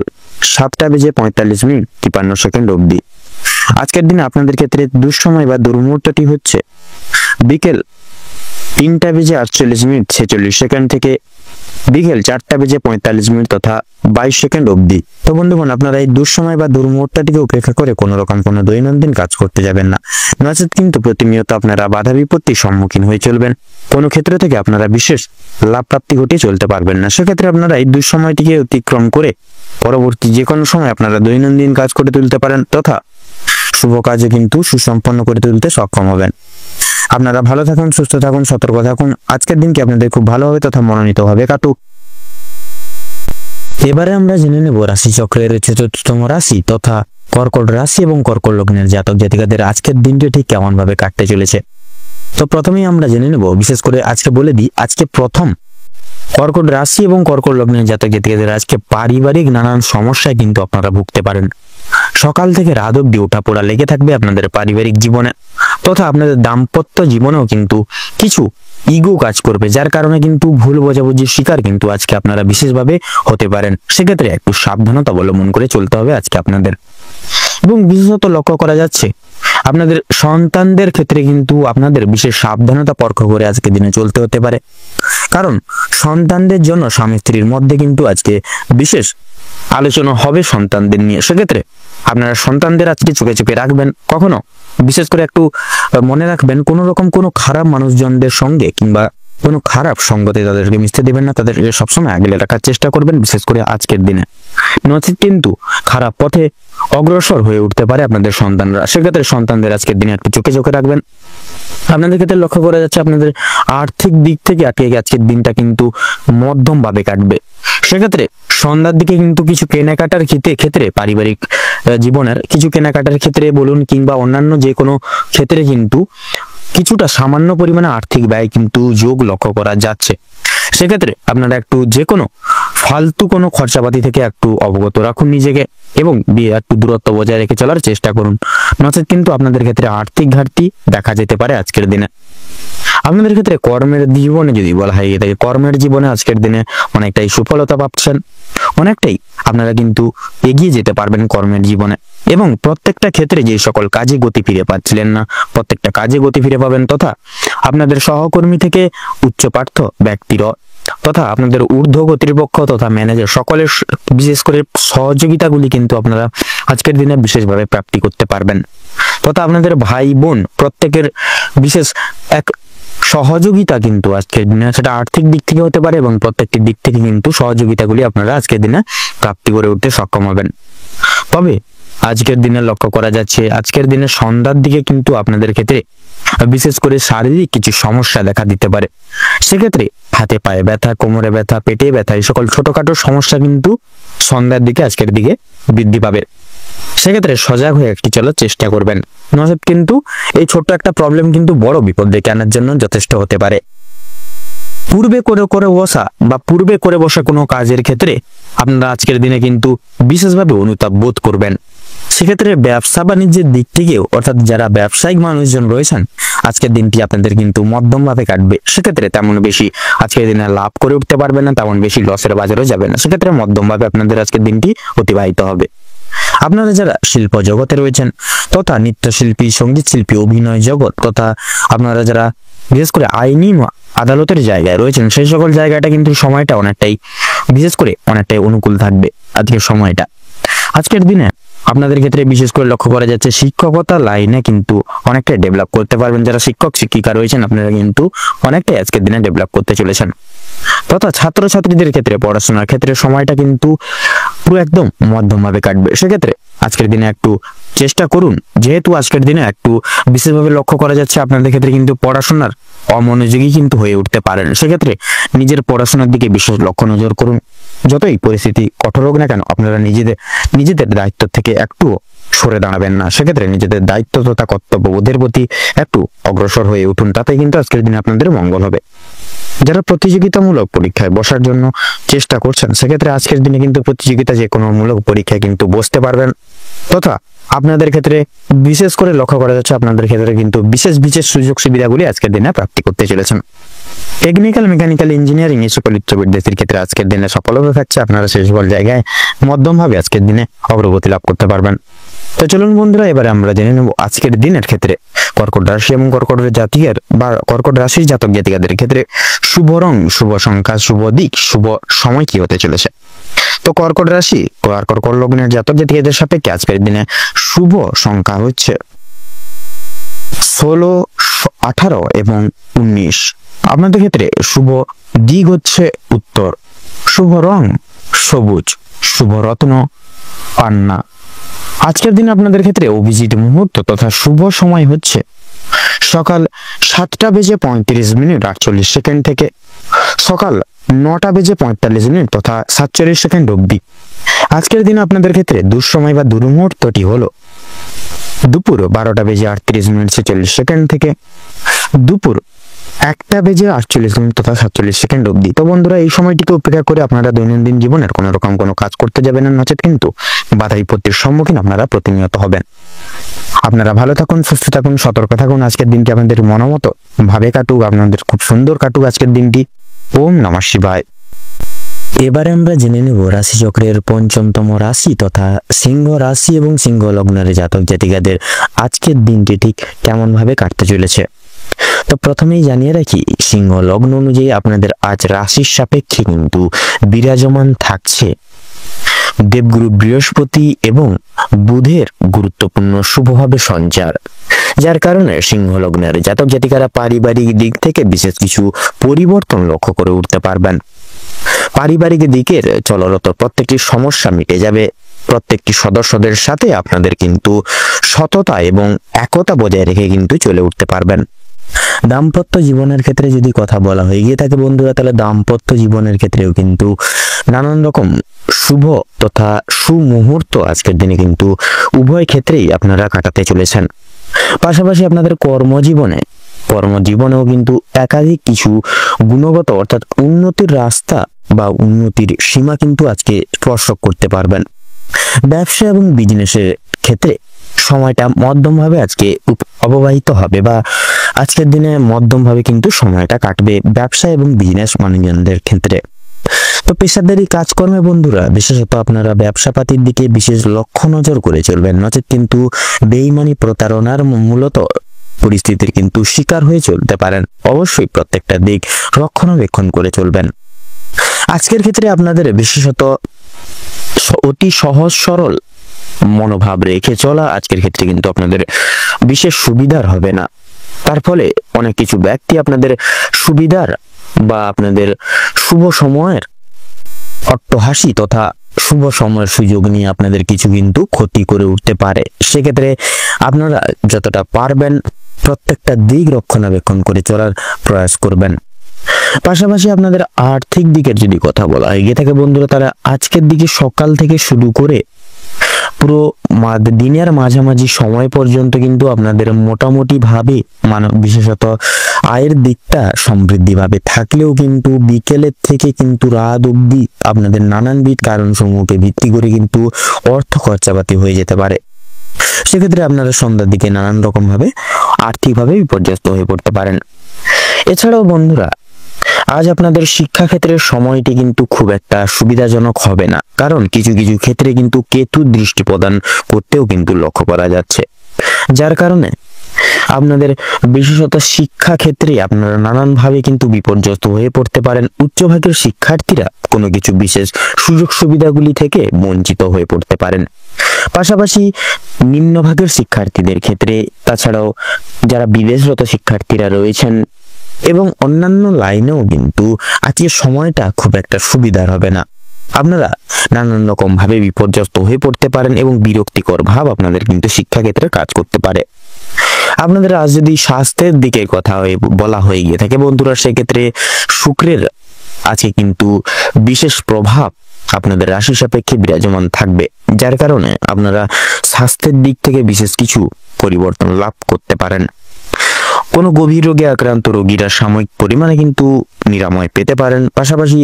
7টা বেজে 45 মিনিট 53 সেকেন্ড অবধি। আজকের দিনে আপনাদের ক্ষেত্রে দুঃসময় বা দুর্মুহূর্তটি হচ্ছে বিকেল 3টা বেজে 48 মিনিট 46 সেকেন্ড থেকে বিকেল 4টা বেজে 45 মিনিট তথা 22 সেকেন্ড অবধি। তো বন্ধুগণ, আপনারা এই দুঃসময় বা দুর্মুহূর্তটিকে উপেক্ষা করে কোনো রকম কোনো দৈনন্দিন কাজ করতে যাবেন না, নচেত কিন্তু প্রতিনিয়ত আপনারা বাধা বিপত্তির সম্মুখীন হয়ে চলবেন। কোনো ক্ষেত্র থেকে আপনারা বিশেষ লাভ প্রাপ্তি ঘটিয়ে চলতে পারবেন না। সেক্ষেত্রে আপনারা এই দুঃসময়টিকে অতিক্রম করে পরবর্তী যে কোনো সময় আপনারা দৈনন্দিন কাজ করে তুলতে পারেন তথা শুভ কাজে কিন্তু সুসম্পন্ন করে তুলতে সক্ষম হবেন। আপনারা ভালো থাকুন, সুস্থ থাকুন, সতর্ক থাকুন। আজকের দিনটি আপনাদের খুব ভালোভাবে তথা মনোনীতভাবে কাটুক। এবারে আমরা জেনে নেব রাশি চক্রের চতুর্থতম রাশি তথা কর্কট রাশি এবং কর্কট লগ্নের জাতক জাতিকাদের আজকের দিনটি ঠিক কেমন ভাবে কাটতে চলেছে। তো প্রথমেই আমরা জেনে নেব, বিশেষ করে আজকে বলে দিই, আজকে প্রথম কর্কট রাশি এবং কর্কট লগ্নের জাতক জাতিকাদের আজকে পারিবারিক নানান সমস্যায় কিন্তু আপনারা ভুগতে পারেন। সকাল থেকে রাত অব্দি ওঠাপড়া লেগে থাকবে আপনাদের পারিবারিক জীবনে তথা আপনাদের দাম্পত্য জীবনেও কিন্তু কিছু ইগো কাজ করবে, যার কারণে কিন্তু ভুল বোঝাবুঝির শিকার কিন্তু আজকে আপনারা বিশেষভাবে হতে পারেন। সেক্ষেত্রে একটু সাবধানতা অবলম্বন করে চলতে হবে আজকে আপনাদের। এবং বিশেষত লক্ষ্য করা যাচ্ছে আপনাদের সন্তানদের ক্ষেত্রে কিন্তু আপনাদের বিশেষ সাবধানতা পরখ করে আজকে দিনে চলতে হতে পারে, কারণ সন্তানদের জন্য স্বামী স্ত্রীর মধ্যে কিন্তু আজকে বিশেষ আলোচনা হবে সন্তানদের নিয়ে। সেক্ষেত্রে আপনারা সন্তানদের আজকে চোখে চোখে রাখবেন, কখনো বিশেষ করে একটু মনে রাখবেন কোনো রকম কোনো খারাপ মানুষজনদের সঙ্গে কিংবা কোনো খারাপ সঙ্গতে তাদেরকে মিশতে দেবেন না, তাদেরকে সবসময় আগলে রাখার চেষ্টা করবেন বিশেষ করে আজকের দিনে, নচেত কিন্তু খারাপ পথে অগ্রসর হয়ে উঠতে পারে আপনাদের সন্তানরা। সেক্ষেত্রে সন্তানদের আজকের দিনে একটু চোখে চোখে রাখবেন। আপনাদের ক্ষেত্রে লক্ষ্য করা যাচ্ছে আপনাদের আর্থিক দিক থেকে আজকের দিনটা কিন্তু মধ্যম ভাবে কাটবে। সেক্ষেত্রে সন্ধ্যার দিকে কিন্তু কিছু কেনাকাটার ক্ষেত্রে পারিবারিক জীবনের কিছু কেনাকাটার ক্ষেত্রে বলুন কিংবা অন্যান্য যে কোনো ক্ষেত্রে কিন্তু কিছুটা সামান্য পরিমাণে আর্থিক ব্যয় কিন্তু যোগ লক্ষ্য করা যাচ্ছে। সেক্ষেত্রে আপনারা একটু যে কোনো ফালতু কোনো খরচাপাতি থেকে একটু অবগত রাখুন নিজেকে এবং একটু দূরত্ব বজায় রেখে চলার চেষ্টা করুন, নচেত কিন্তু আপনাদের ক্ষেত্রে আর্থিক ঘাটতি দেখা যেতে পারে আজকের দিনে। আপনাদের ক্ষেত্রে কর্মের জীবনে যদি বলা হয় থাকে, কর্মের জীবনে আজকের দিনে অনেকটাই সফলতা পাচ্ছেন, অনেকটাই আপনারা কিন্তু এগিয়ে যেতে পারবেন কর্মের জীবনে এবং প্রত্যেকটা ক্ষেত্রে যে সকল কাজে গতি ফিরে পাচ্ছিলেন না প্রত্যেকটা কাজে গতি ফিরে পাবেন, তথা আপনাদের সহকর্মী থেকে উচ্চপার্থ ব্যক্তিরা তথা আপনাদের ঊর্ধ্ব কর্তৃপক্ষ তথা ম্যানেজার সকলের বিশেষ করে সহযোগিতাগুলি কিন্তু আপনারা আজকের দিনে বিশেষভাবে প্রাপ্তি করতে পারবেন, তথা আপনাদের ভাই বোন প্রত্যেকের বিশেষ এক সহযোগিতা কিন্তু আজকের দিনে সেটা আর্থিক দিক থেকে হতে পারে এবং প্রত্যেকটি দিক থেকে কিন্তু সহযোগিতাগুলি আপনারা আজকের দিনে প্রাপ্তি করে উঠতে সক্ষম হবেন। তবে আজকের দিনে লক্ষ্য করা যাচ্ছে আজকের দিনে সন্ধ্যার দিকে কিন্তু আপনাদের ক্ষেত্রে বিশেষ করে শারীরিক কিছু সমস্যা দেখা দিতে পারে। সেক্ষেত্রে হাতে পায়ে ব্যথা, কোমরে ব্যথা, পেটে ব্যথা এই সকল ছোটখাটো সমস্যা কিন্তু সন্ধ্যার দিকে আজকের দিকে বৃদ্ধি পাবে। সেক্ষেত্রে সজাগ হয়ে একটি চলার চেষ্টা করবেন, নচেত কিন্তু এই ছোট্ট একটা প্রবলেম কিন্তু বড় বিপদ ডেকে আনার জন্য যথেষ্ট হতে পারে। পূর্বে করে বসা কোনো কাজের ক্ষেত্রে আপনারা আজকের দিনে কিন্তু বিশেষভাবে অনুতাপ বোধ করবেন। সেক্ষেত্রে ব্যবসা বাণিজ্যের দিক থেকেও অর্থাৎ যারা ব্যবসায়িক মানুষজন রয়েছেন আজকের দিনটি আপনাদের কিন্তু মধ্যম ভাবে কাটবে। সেক্ষেত্রে তেমন বেশি আজকের দিনে লাভ করে উঠতে পারবেন না, তেমন বেশি লসের বাজারেও যাবে না। সেক্ষেত্রে মধ্যম ভাবে আপনাদের আজকের দিনটি অতিবাহিত হবে। আপনারা যারা শিল্প জগতে রয়েছেন তথা নৃত্যশিল্পী, সঙ্গীত শিল্পী, অভিনয় জগৎ তথা আপনারা যারা বিশেষ করে আইনি আদালতের জায়গায় রয়েছেন, সেই সকল জায়গাটা কিন্তু সময়টা অনেকটাই অনুকূল থাকবে আজকের সময়টা। আজকের দিনে আপনাদের ক্ষেত্রে বিশেষ করে লক্ষ্য করা যাচ্ছে শিক্ষকতা লাইনে কিন্তু অনেকটাই ডেভেলপ করতে পারবেন। যারা শিক্ষক শিক্ষিকা রয়েছেন আপনারা কিন্তু অনেকটাই আজকের দিনে ডেভেলপ করতে চলেছেন। তথা ছাত্রছাত্রীদের ক্ষেত্রে পড়াশোনার ক্ষেত্রে সময়টা কিন্তু পুরো একদম মধ্যমভাবে কাটবে। সেক্ষেত্রে আজকের দিনে একটু চেষ্টা করুন, যেহেতু আজকের দিনে একটু বিশেষভাবে লক্ষ্য করা যাচ্ছে আপনাদের ক্ষেত্রে কিন্তু পড়াশোনার অমনোযোগী কিন্তু হয়ে উঠতে পারেন। সেক্ষেত্রে নিজের পড়াশোনার দিকে বিশেষ লক্ষ্য নজর করুন। যতই পরিস্থিতি কঠোর হোক না কেন আপনারা নিজেদের দায়িত্ব থেকে একটু সরে দাঁড়াবেন না। সেক্ষেত্রে নিজেদের দায়িত্ব তথা কর্তব্যবোধের প্রতি একটু অগ্রসর হয়ে উঠুন, তাতে কিন্তু আজকের দিনে আপনাদের মঙ্গল হবে। যারা প্রতিযোগিতামূলক পরীক্ষায় বসার জন্য চেষ্টা করছেন, সেক্ষেত্রে আজকের দিনে কিন্তু প্রতিযোগিতা যে কোনো মূলক পরীক্ষায় কিন্তু বসতে পারবেন। তথা আপনাদের ক্ষেত্রে বিশেষ করে লক্ষ্য করা যাচ্ছে আপনাদের ক্ষেত্রে কিন্তু বিশেষ সুযোগ সুবিধাগুলি আজকের দিনে প্রাপ্তি করতে চলেছেন। টেকনিক্যাল, মেকানিক্যাল, ইঞ্জিনিয়ারিং এই সকল উচ্চবিদ্যার্থীর ক্ষেত্রে আজকের দিনে সফলতা থাকছে। আপনারা সেই সকল জায়গায় মধ্যমভাবে আজকের দিনে অগ্রগতি লাভ করতে পারবেন। তো চলুন বন্ধুরা, এবারে আমরা জেনে নেব আজকের দিনের ক্ষেত্রে কর্কট রাশি এবং কর্কট রাশির জাতক জাতিকাদের ক্ষেত্রে শুভ রং, শুভ সংখ্যা, শুভ দিক, শুভ সময় কি হতে চলেছে। তো কর্কট রাশি আর কর্কট লগ্নের জাতক জাতিকাদের সাপেক্ষে আজকের দিনে শুভ সংখ্যা হচ্ছে 16, 18 এবং 19। আপনাদের ক্ষেত্রে শুভ দিক হচ্ছে উত্তর, শুভ রং সবুজ, শুভ রত্ন পান্না। আজকের দিনে আপনাদের ক্ষেত্রে অভিজিৎ মুহূর্ত তথা শুভ সময় হচ্ছে সকাল 7:35 থেকে সকাল 9:45 তথা 47 অবধি। আজকের দিনে আপনাদের ক্ষেত্রে দুঃসময় বা দুর্মুহূর্তটি হলো দুপুর 12:38 থেকে দুপুর 1:48 তথা 47 অবধি। তো বন্ধুরা, এই সময়টিকে উপেক্ষা করে আপনারা দৈনন্দিন জীবনের কোনো রকম কোনো কাজ করতে যাবেন না, নচেত কিন্তু বাধা বিপত্তির সম্মুখীন আপনারা প্রতিনিয়ত হবেন। আপনারা ভালো থাকুন, সুস্থ থাকুন, সতর্ক থাকুন। আজকের দিনটি আপনাদের মনোমতো ভাবে কাটুক, আপনাদের খুব সুন্দর কাটুক আজকের দিনটি। ওম নমঃ শিবায়। এবারে আমরা জেনে নেব রাশি চক্রের পঞ্চমতম রাশি তথা সিংহ রাশি এবং সিংহ লগ্নের জাতক জাতিকাদের আজকের দিনটি ঠিক কেমন ভাবে কাটতে চলেছে। তো প্রথমেই জানিয়ে রাখি, সিংহ লগ্ন অনুযায়ী আপনাদের আজ রাশির সাপেক্ষে কিন্তু বিরাজমান থাকছে দেবগুরু বৃহস্পতি এবং বুধের গুরুত্বপূর্ণ শুভভাবে সঞ্চার, যার কারণে সিংহ লগ্নের জাতক জাতিকারা পারিবারিক দিক থেকে বিশেষ কিছু পরিবর্তন লক্ষ্য করে উঠতে পারবেন। পারিবারিক দিকের চলরত প্রত্যেকটি সমস্যা মিটে যাবে। প্রত্যেকটি সদস্যদের সাথে আপনাদের কিন্তু সততা এবং একতা বজায় রেখে কিন্তু চলে উঠতে পারবেন। দাম্পত্য জীবনের ক্ষেত্রে যদি কথা বলা হয়ে গিয়ে থাকে বন্ধুরা, তাহলে দাম্পত্য জীবনের ক্ষেত্রেও কিন্তু নানান রকম শুভ তথা সুমুহূর্ত আজকের দিনে কিন্তু উভয় ক্ষেত্রেই আপনারা কাটাতে চলেছেন। পাশাপাশি আপনাদের কর্মজীবনেও কিন্তু একাধিক কিছু গুণগত অর্থাৎ উন্নতির রাস্তা বা উন্নতির সীমা কিন্তু আজকে স্পর্শ করতে পারবেন। ব্যবসা এবং বিজনেসের ক্ষেত্রে সময়টা মধ্যমভাবে আজকে অববাহিত হবে বা আজকের দিনে মধ্যমভাবে কিন্তু সময়টা কাটবে ব্যবসা এবং বিজনেস মানুষজনদের ক্ষেত্রে। তো পেশাদারি কাজকর্মে বন্ধুরা বিশেষত আপনারা ব্যবসাপাতির দিকে বিশেষ লক্ষ্য নজর করে চলবেন, নচেত কিন্তু বেইমানি প্রতারণার মূলত পরিস্থিতির কিন্তু শিকার হয়ে চলতে পারেন। অবশ্যই প্রত্যেকটা দিক রক্ষণাবেক্ষণ করে চলবেন। আজকের ক্ষেত্রে আপনাদের বিশেষত অতি সহজ সরল মনোভাব রেখে চলা আজকের ক্ষেত্রে কিন্তু আপনাদের বিশেষ সুবিধার হবে না। তার ফলে অনেক কিছু ব্যক্তি আপনাদের সুবিধার বা আপনাদের শুভ সময়ের অট্টহাসি তথা শুভ সময়ের সুযোগ নিয়ে আপনাদের কিছু কিন্তু ক্ষতি করে উঠতে পারে। সেক্ষেত্রে আপনারা যতটা পারবেন প্রত্যেকটা দিক রক্ষণাবেক্ষণ করে চলার প্রয়াস করবেন। পাশাপাশি আপনাদের আর্থিক দিকের যদি কথা বলা হয় গিয়ে থাকে বন্ধুরা, তারা আজকের দিকে সকাল থেকে শুরু করে পুরো দিনের মাঝামাঝি সময় পর্যন্ত কিন্তু আপনাদের মোটামুটি ভাবে বিশেষত আয়ের দিকটা সমৃদ্ধি ভাবে থাকলেও কিন্তু বিকেলের থেকে কিন্তু রাত অবধি আপনাদের নানানবিধ কারণ সমূহকে ভিত্তি করে কিন্তু অর্থ খরচাপাতি হয়ে যেতে পারে। সেক্ষেত্রে আপনারা সন্ধ্যার দিকে নানান রকম ভাবে আর্থিকভাবে বিপর্যস্ত হয়ে পড়তে পারেন। এছাড়াও বন্ধুরা আজ আপনাদের শিক্ষাক্ষেত্রের সময়টি কিন্তু খুব একটা সুবিধাজনক হবে না, কারণ কিছু কিছু ক্ষেত্রে কিন্তু কেতু দৃষ্টি প্রদান করতেও কিন্তু লক্ষ্য করা যাচ্ছে, যার কারণে আপনাদের বিশেষত শিক্ষা ক্ষেত্রে আপনারা নানানভাবে কিন্তু বিপর্যস্ত হয়ে পড়তে পারেন। উচ্চভাগের শিক্ষার্থীরা কোনো কিছু বিশেষ সুযোগ সুবিধাগুলি থেকে বঞ্চিত হয়ে পড়তে পারেন। পাশাপাশি নিম্নভাগের শিক্ষার্থীদের ক্ষেত্রে, তাছাড়াও যারা বিদেশরত শিক্ষার্থীরা রয়েছেন এবং অন্যান্য লাইনেও কিন্তু আজকের সময়টা খুব একটা সুবিধার হবে না। আপনারা নানান রকম ভাবে বিপর্যস্ত হয়ে পড়তে পারেন এবং বিরক্তিকর ভাব আপনাদের কিন্তু শিক্ষাক্ষেত্রে কাজ করতে পারে। আপনাদের আজ যদি স্বাস্থ্যের দিকে কথা বলা হয়ে গিয়ে থাকে বন্ধুরা, সেক্ষেত্রে শুক্রের আজকে কিন্তু বিশেষ প্রভাব আপনাদের রাশি সাপেক্ষে বিরাজমান থাকবে, যার কারণে আপনারা স্বাস্থ্যের দিক থেকে বিশেষ কিছু পরিবর্তন লাভ করতে পারেন। কোনো গভীর রোগে আক্রান্ত রোগীরা সাময়িক পরিমাণে কিন্তু নিরাময় পেতে পারেন। পাশাপাশি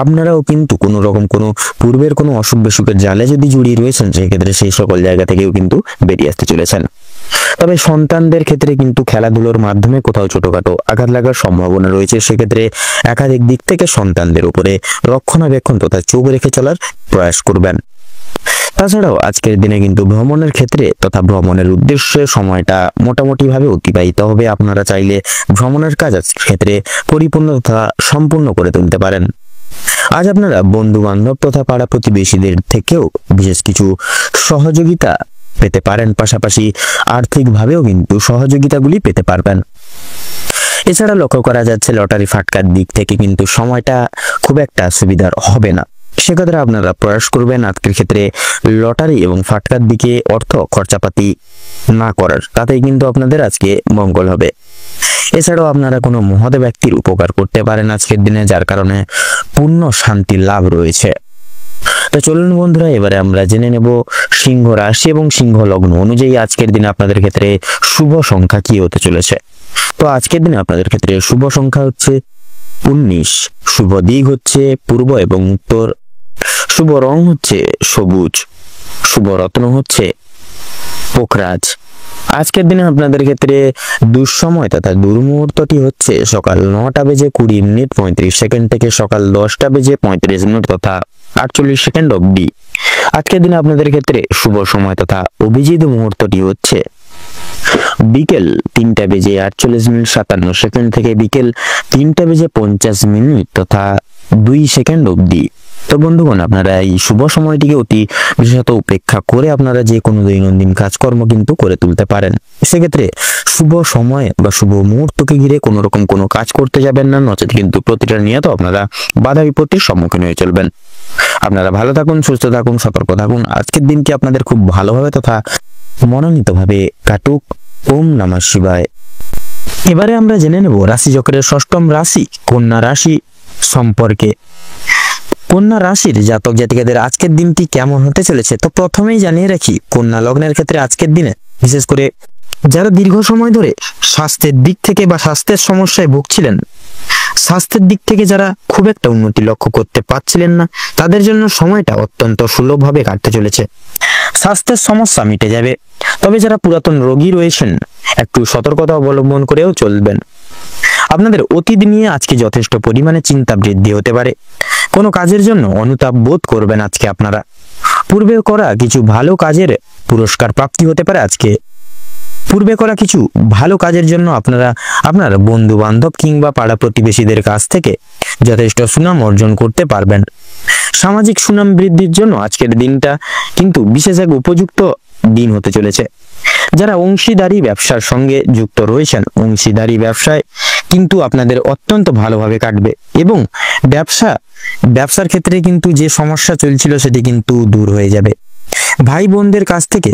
আপনারাও কিন্তু কোনো রকম কোনো পূর্বের কোনো অসুখ বিসুখের জালে যদি জড়িয়ে রয়েছেন, সেক্ষেত্রে সেই সকল জায়গা থেকেও কিন্তু বেরিয়ে আসতে চলেছেন। তবে সন্তানদের ক্ষেত্রে কিন্তু খেলাধুলোর মাধ্যমে কোথাও ছোটখাটো আঘাত লাগার সম্ভাবনা রয়েছে, সেক্ষেত্রে একাধিক দিক থেকে সন্তানদের উপরে রক্ষণাবেক্ষণ তথা চোখ রেখে চলার প্রয়াস করবেন। তাছাড়াও আজকের দিনে কিন্তু ভ্রমণের ক্ষেত্রে তথা ভ্রমণের উদ্দেশ্যে সময়টা মোটামুটি ভাবে অতিবাহিত হবে। আপনারা চাইলে ভ্রমণের কাজ ক্ষেত্রে পরিপূর্ণ তথা সম্পূর্ণ করে তুলতে পারেন। আজ আপনারা বন্ধু বান্ধব তথা পাড়া প্রতিবেশীদের থেকেও বিশেষ কিছু সহযোগিতা পেতে পারেন, পাশাপাশি আর্থিকভাবেও কিন্তু সহযোগিতাগুলি পেতে পারবেন। এছাড়া লক্ষ্য করা যাচ্ছে লটারি ফাটকার দিক থেকে কিন্তু সময়টা খুব একটা সুবিধার হবে না। সেক্ষেত্রে আপনারা প্রয়াস করবেন আজকের ক্ষেত্রে লটারি এবং ফাটকার দিকে অর্থ খরচাপাতি না করার, তাতেই কিন্তু আপনাদের আজকে মঙ্গল হবে। এছাড়াও আপনারা কোনো মহৎ ব্যক্তির উপকার করতে পারেন আজকের দিনে, যার কারণে পূর্ণ শান্তি লাভ রয়েছে। তো চলুন বন্ধুরা, এবারে আমরা জেনে নেব সিংহ রাশি এবং সিংহ লগ্ন অনুযায়ী আজকের দিনে আপনাদের ক্ষেত্রে শুভ সংখ্যা কি হতে চলেছে। তো আজকের দিনে আপনাদের ক্ষেত্রে শুভ সংখ্যা হচ্ছে 19, শুভ দিক হচ্ছে পূর্ব এবং উত্তর, শুভ রং হচ্ছে সবুজ, শুভ রত্ন হচ্ছে পোখরাজ। আজকের দিনে আপনাদের ক্ষেত্রে দুঃসময় তথা দুর্মুহূর্তটি হচ্ছে সকাল 9:20:35 থেকে সকাল 10:35 তথা 48 অবধি। আজকের দিনে আপনাদের ক্ষেত্রে শুভ সময় তথা অভিজিৎ মুহূর্তটি হচ্ছে বিকেল 3:48:57 থেকে বিকেল 3:50 তথা 2 অবধি। তো বন্ধুগণ, আপনারা এই শুভ সময়টিকে অতি বিশেষত উপেক্ষা করে আপনারা যে কোনো দৈনন্দিন কাজকর্ম কিন্তু করে তুলতে পারেন। সেক্ষেত্রে শুভ সময় বা শুভ মুহূর্তকে ঘিরে কোনো রকম কোনো কাজ করতে যাবেন না, নচেত কিন্তু প্রতিটা নিয়ত আপনারা বাধা বিপত্তির সম্মুখীন হয়ে চলবেন। আপনারা ভালো থাকুন, সুস্থ থাকুন, সতর্ক থাকুন। আজকের দিনটি আপনাদের খুব ভালোভাবে তথা মনোনীতভাবে কাটুক। ওম নমঃ শিবায়। এবারে আমরা জেনে নেব রাশি চক্রের ষষ্ঠম রাশি কন্যা রাশি সম্পর্কে। কন্যা রাশির জাতক জাতিকাদের আজকের দিনটি কেমন হতে চলেছে। তো প্রথমেই জানিয়ে রাখি, কন্যা লগ্নের ক্ষেত্রে আজকের দিনে বিশেষ করে যারা দীর্ঘ সময় ধরে স্বাস্থ্যের দিক থেকে বা স্বাস্থ্যের সমস্যায় ভুগছিলেন, স্বাস্থ্যের দিক থেকে যারা খুব একটা উন্নতি লক্ষ্য করতে পারছিলেন না, তাদের জন্য সময়টা অত্যন্ত সুলভভাবে কাটতে চলেছে। স্বাস্থ্যের সমস্যা মিটে যাবে। তবে যারা পুরাতন রোগী রয়েছেন, একটু সতর্কতা অবলম্বন করেও চলবেন। আপনাদের অতীত নিয়ে আজকে যথেষ্ট পরিমাণে চিন্তা বৃদ্ধি হতে পারে। কোনো কাজের জন্য অনুতাপ বোধ করবেন আজকে আপনারা। পূর্বে করা কিছু ভালো কাজের পুরস্কার প্রাপ্তি হতে পারে আজকে। পূর্বে করা কিছু ভালো কাজের জন্য আপনার বন্ধু বান্ধব কিংবা পাড়া প্রতিবেশীদের কাছ থেকে যথেষ্ট সুনাম অর্জন করতে পারবেন। সামাজিক সুনাম বৃদ্ধির জন্য আজকের দিনটা কিন্তু বিশেষ এক উপযুক্ত দিন হতে চলেছে। যারা অংশীদারি ব্যবসার সঙ্গে যুক্ত রয়েছেন, অংশীদারি ব্যবসায় কিন্তু আপনাদের অত্যন্ত ভালোভাবে কাটবে এবং ব্যবসার ক্ষেত্রে কিন্তু যে সমস্যা চলছিল সেটি কিন্তু দূর হয়ে যাবে। ভাই বোনদের কাছ থেকে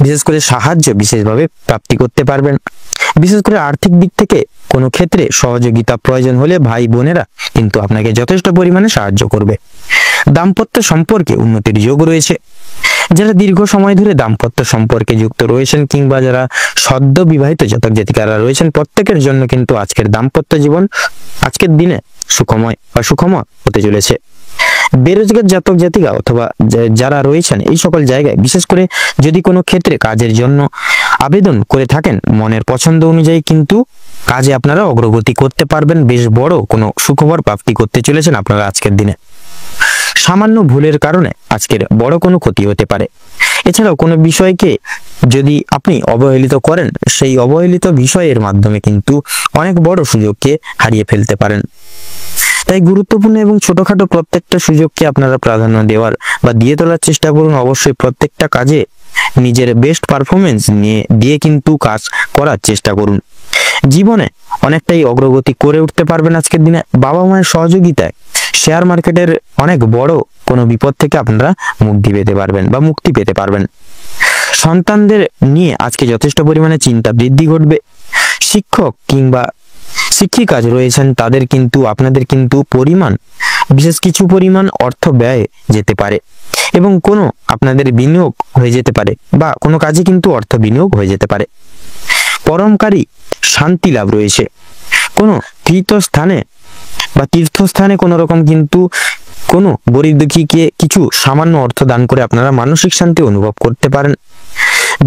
বিশেষ করে সাহায্য বিশেষভাবে প্রাপ্তি করতে পারবেন। বিশেষ করে আর্থিক দিক থেকে কোনো ক্ষেত্রে সহযোগিতা প্রয়োজন হলে ভাই বোনেরা কিন্তু আপনাকে যথেষ্ট পরিমাণে সাহায্য করবে। দাম্পত্য সম্পর্কে উন্নতির যোগ রয়েছে। যারা দীর্ঘ সময় ধরে দাম্পত্য সম্পর্কে যুক্ত রয়েছেন কিংবা যারা সদ্য বিবাহিত জাতক জাতিকারা রয়েছেন, প্রত্যেকের জন্য কিন্তু আজকের দাম্পত্য জীবন আজকের দিনে সুখময় হতে চলেছে। বেরোজগার জাতক জাতিকা অথবা যারা রয়েছেন এই সকল জায়গায়, বিশেষ করে যদি কোনো ক্ষেত্রে কাজের জন্য আবেদন করে থাকেন, মনের পছন্দ অনুযায়ী কিন্তু কাজে আপনারা অগ্রগতি করতে পারবেন, বেশ বড় কোনো সুখবর প্রাপ্তি করতে চলেছেন আপনারা আজকের দিনে। সামান্য ভুলের কারণে আজকের বড় কোনো ক্ষতি হতে পারে। এছাড়াও কোনো বিষয়কে যদি আপনি অবহেলিত করেন, সেই অবহেলিত বিষয়ের মাধ্যমে কিন্তু অনেক বড় সুযোগকে হারিয়ে ফেলতে পারেন। তাই গুরুত্বপূর্ণ এবং ছোটখাটো প্রত্যেকটা সুযোগকে আপনারা প্রাধান্য দেওয়ার বা দিয়ে তোলার চেষ্টা করুন। অবশ্যই প্রত্যেকটা কাজে নিজের বেস্ট পারফরমেন্স দিয়ে কিন্তু কাজ করার চেষ্টা করুন। জীবনে অনেকটাই অগ্রগতি করে উঠতে পারবেন আজকের দিনে। বাবা মায়ের সহযোগিতায় শেয়ার মার্কেটের অনেক বড় কোনো বিপদ থেকে আপনারা মুক্তি পেতে পারবেন। সন্তানদের নিয়ে আজকে যথেষ্ট পরিমাণে চিন্তা বৃদ্ধি ঘটবে। শিক্ষক কিংবা শিক্ষিকা রয়েছেন তাদের কিন্তু আপনাদের কিন্তু বিশেষ কিছু পরিমাণ অর্থ ব্যয় যেতে পারে এবং কোনো আপনাদের বিনিয়োগ হয়ে যেতে পারে বা কোনো কাজে কিন্তু অর্থ বিনিয়োগ হয়ে যেতে পারে। পরমকারী শান্তি লাভ রয়েছে। কোনো তীর্থস্থানে কোনো রকম কিন্তু কোনো গরিব দুঃখীকে কিছু সামান্য অর্থ দান করে আপনারা মানসিক শান্তি অনুভব করতে পারেন।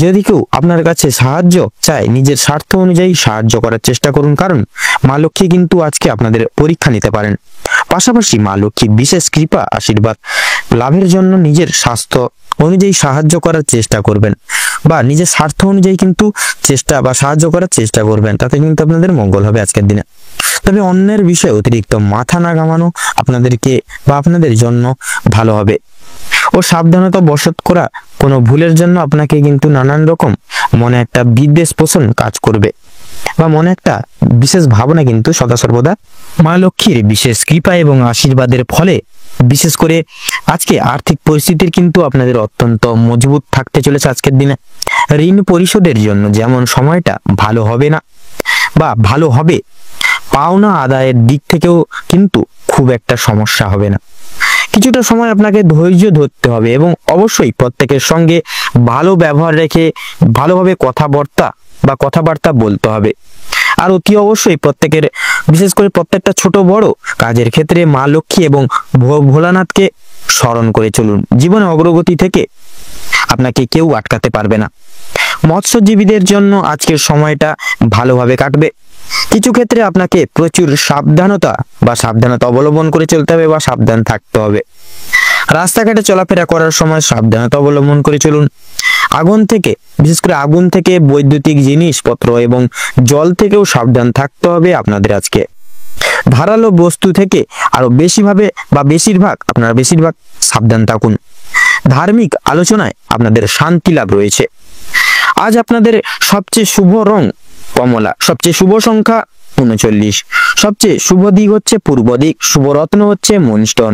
যদি কেউ আপনার কাছে সাহায্য চায়, নিজের স্বার্থ অনুযায়ী সাহায্য করার চেষ্টা করুন, কারণ মা লক্ষ্মী কিন্তু আজকে আপনাদের পরীক্ষা নিতে পারেন। পাশাপাশি মা লক্ষ্মীর বিশেষ কৃপা আশীর্বাদ লাভের জন্য নিজের স্বাস্থ্য অনুযায়ী সাহায্য করার চেষ্টা করবেন বা নিজের স্বার্থ অনুযায়ী কিন্তু সাহায্য করার চেষ্টা করবেন, তাতে কিন্তু আপনাদের মঙ্গল হবে আজকের দিনে। তবে অন্যের বিষয়ে অতিরিক্ত মাথা না ঘামানো আপনাদেরকে বা আপনাদের জন্য ভালো হবে। ও সাবধানতা বশত করা কোনো ভুলের জন্য আপনাকে কিন্তু নানান রকম মনে একটা বিদ্বেষ পোষণ কাজ করবে বা মনে একটা বিশেষ ভাবনা কিন্তু সদা সর্বদা মা লক্ষ্মীর বিশেষ কৃপা এবং আশীর্বাদের ফলে বিশেষ করে আজকে আর্থিক পরিস্থিতির কিন্তু আপনাদের অত্যন্ত মজবুত থাকতে চলেছে আজকের দিনে। ঋণ পরিশোধের জন্য যেমন সময়টা ভালো হবে না বা ভালো হবে, পাওনা আদায়ের দিক থেকেও কিন্তু খুব একটা সমস্যা হবে না। কিছুটা সময় আপনাকে ধৈর্য ধরতে হবে এবং অবশ্যই প্রত্যেকের সঙ্গে ভালো ব্যবহার রেখে ভালোভাবে কথাবার্তা বলতে হবে। আর অতি অবশ্যই বিশেষ করে প্রত্যেকটা ছোট বড় কাজের ক্ষেত্রে মা লক্ষ্মী এবং ভোলানাথকে স্মরণ করে চলুন। জীবনে অগ্রগতি থেকে আপনাকে কেউ আটকাতে পারবে না। মৎস্যজীবীদের জন্য আজকের সময়টা ভালোভাবে কাটবে। কিছু ক্ষেত্রে আপনাকে প্রচুর সাবধানতা অবলম্বন করে চলতে হবে বা সাবধান থাকতে হবে। রাস্তাঘাটে চলাফেরা করার সময় সাবধানতা অবলম্বন করে চলুন। বিশেষ করে আগুন থেকে, বৈদ্যুতিক জিনিসপত্র এবং জল থেকেও সাবধান থাকতে হবে আপনাদের আজকে। ধারালো বস্তু থেকে আরো বেশিরভাগ সাবধান থাকুন। ধার্মিক আলোচনায় আপনাদের শান্তি লাভ রয়েছে। আজ আপনাদের সবচেয়ে শুভ রং কমলা, সবচেয়ে শুভ সংখ্যা 39, সবচেয়ে শুভ দিক হচ্ছে পূর্ব দিক, শুভ রত্ন হচ্ছে মুনস্টোন।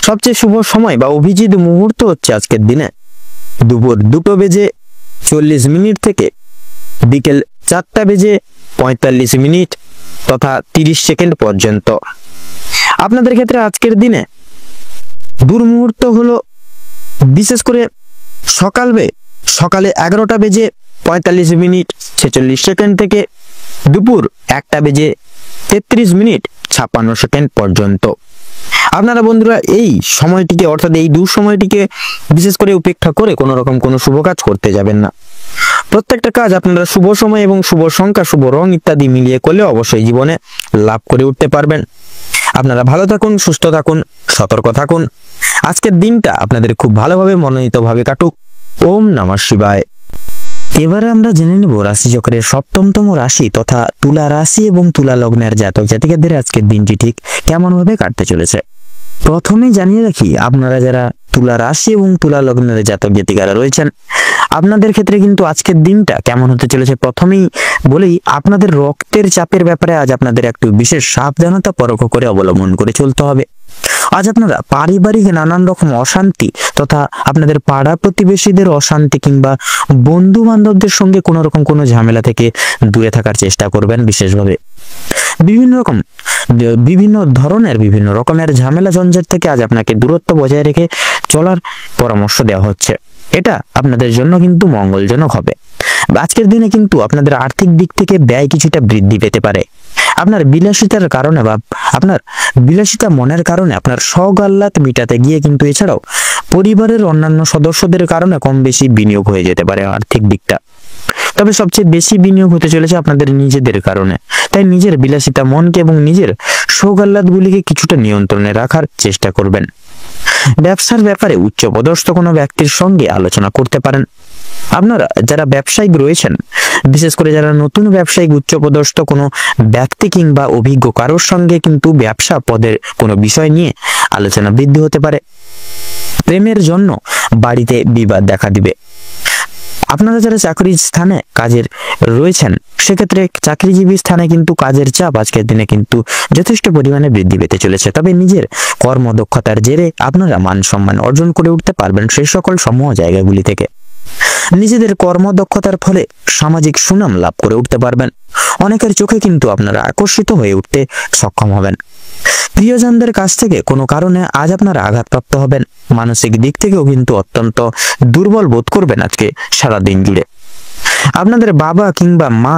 সবচেয়ে শুভ সময় বা অভিজিৎ মুহূর্ত হচ্ছে আজকের দিনে দুপুর 2:40 থেকে বিকেল 4:45 তথা 30 সেকেন্ড পর্যন্ত। আপনাদের ক্ষেত্রে আজকের দিনে দুর্মুহূর্ত হলো বিশেষ করে সকালে 11:45 থেকে দুপুর 1:33 পর্যন্ত। আপনারা বন্ধুরা এই সময়টিকে অর্থাৎ এই সময়টিকে বিশেষ করে উপেক্ষা করে কোনো শুভ কাজ করতে যাবেন না। প্রত্যেকটা কাজ আপনারা শুভ সময় এবং শুভ সংখ্যা, শুভ রং ইত্যাদি মিলিয়ে করলে অবশ্যই জীবনে লাভ করে উঠতে পারবেন। আপনারা ভালো থাকুন, সুস্থ থাকুন, সতর্ক থাকুন। আজকের দিনটা আপনাদের খুব ভালোভাবে মনোনীতভাবে কাটুক। ওম নমঃ শিবায়। এবারে আমরা জেনে নেব রাশিচক্রের 7তম রাশি তথা তুলা রাশি এবং তুলা লগ্নের জাতক জাতিকাদের আজকের দিনটি ঠিক কেমন ভাবে কাটতে চলেছে। প্রথমে জানিয়ে রাখি, আপনারা যারা তুলা রাশি এবং তুলা লগ্নের জাতক জাতিকারা রয়েছেন, আপনাদের ক্ষেত্রে কিন্তু আজকের দিনটা কেমন হতে চলেছে প্রথমেই বলেই, আপনাদের রক্তের চাপের ব্যাপারে আজ আপনাদের একটু বিশেষ সাবধানতা পরখ করে অবলম্বন করে চলতে হবে। আজ আপনারা পারিবারিক নানান রকম অশান্তি তথা আপনাদের পাড়া প্রতিবেশীদের অশান্তি কিংবা বন্ধু বান্ধবদের সঙ্গে কোনো ঝামেলা থেকে দূরে থাকার চেষ্টা করবেন। বিশেষভাবে বিভিন্ন রকমের ঝামেলা ঝঞ্ঝাট থেকে আজ আপনাকে দূরত্ব বজায় রেখে চলার পরামর্শ দেওয়া হচ্ছে। এটা আপনাদের জন্য কিন্তু মঙ্গলজনক হবে। আজকের দিনে কিন্তু আপনাদের আর্থিক দিক থেকে ব্যয় কিছুটা বৃদ্ধি পেতে পারে। আপনার বিলাসিতার কারণে বা আপনার বিলাসিতা মনের কারণে আপনার শখ আহ্লাদ মিটাতে গিয়ে কিন্তু এছাড়াও পরিবারের অন্যান্য সদস্যদের কারণে কম বেশি বিনিয়োগ হয়ে যেতে পারে আর্থিক দিকটা। তবে সবচেয়ে বেশি বিনিয়োগ হতে চলেছে আপনাদের নিজেদের কারণে। তাই নিজের বিলাসিতা মনকে এবং নিজের সৌগাল্লাদগুলিকে কিছুটা নিয়ন্ত্রণে রাখার চেষ্টা করবেন। ব্যবসার ব্যাপারে উচ্চপদস্থ কোনো ব্যক্তির সঙ্গে আলোচনা করতে পারেন। আপনারা যারা ব্যবসায়িক রয়েছেন, বিশেষ করে যারা নতুন ব্যবসায়িক উচ্চপদস্থ কোনো ব্যক্তি কিংবা অভিজ্ঞ কারোর সঙ্গে কিন্তু ব্যবসা পদের কোনো বিষয় নিয়ে আলোচনা বৃদ্ধি হতে পারে। প্রেমের জন্য বাড়িতে বিবাদ দেখা দিবে। আপনারা যারা চাকরির স্থানে কাজের রয়েছেন, সেক্ষেত্রে চাকরিজীবী স্থানে কিন্তু কাজের চাপ আজকের দিনে কিন্তু যথেষ্ট পরিমাণে বৃদ্ধি পেতে চলেছে। তবে নিজের কর্মদক্ষতার জেরে আপনারা মান সম্মান অর্জন করে উঠতে পারবেন সেই সকল সমূহ জায়গাগুলি থেকে। নিজেদের কর্মদক্ষতার ফলে সামাজিক সুনাম লাভ করে উঠতে পারবেন। অনেকের চোখে কিন্তু আপনারা আকর্ষিত হয়ে উঠতে সক্ষম হবেন। প্রিয়জনদের কাছ থেকে কোনো কারণে আজ আপনারা আঘাতপ্রাপ্ত হবেন। মানসিক দিক থেকেও কিন্তু অত্যন্ত দুর্বল বোধ করবেন আজকে সারা দিন জুড়ে। আপনাদের বাবা কিংবা মা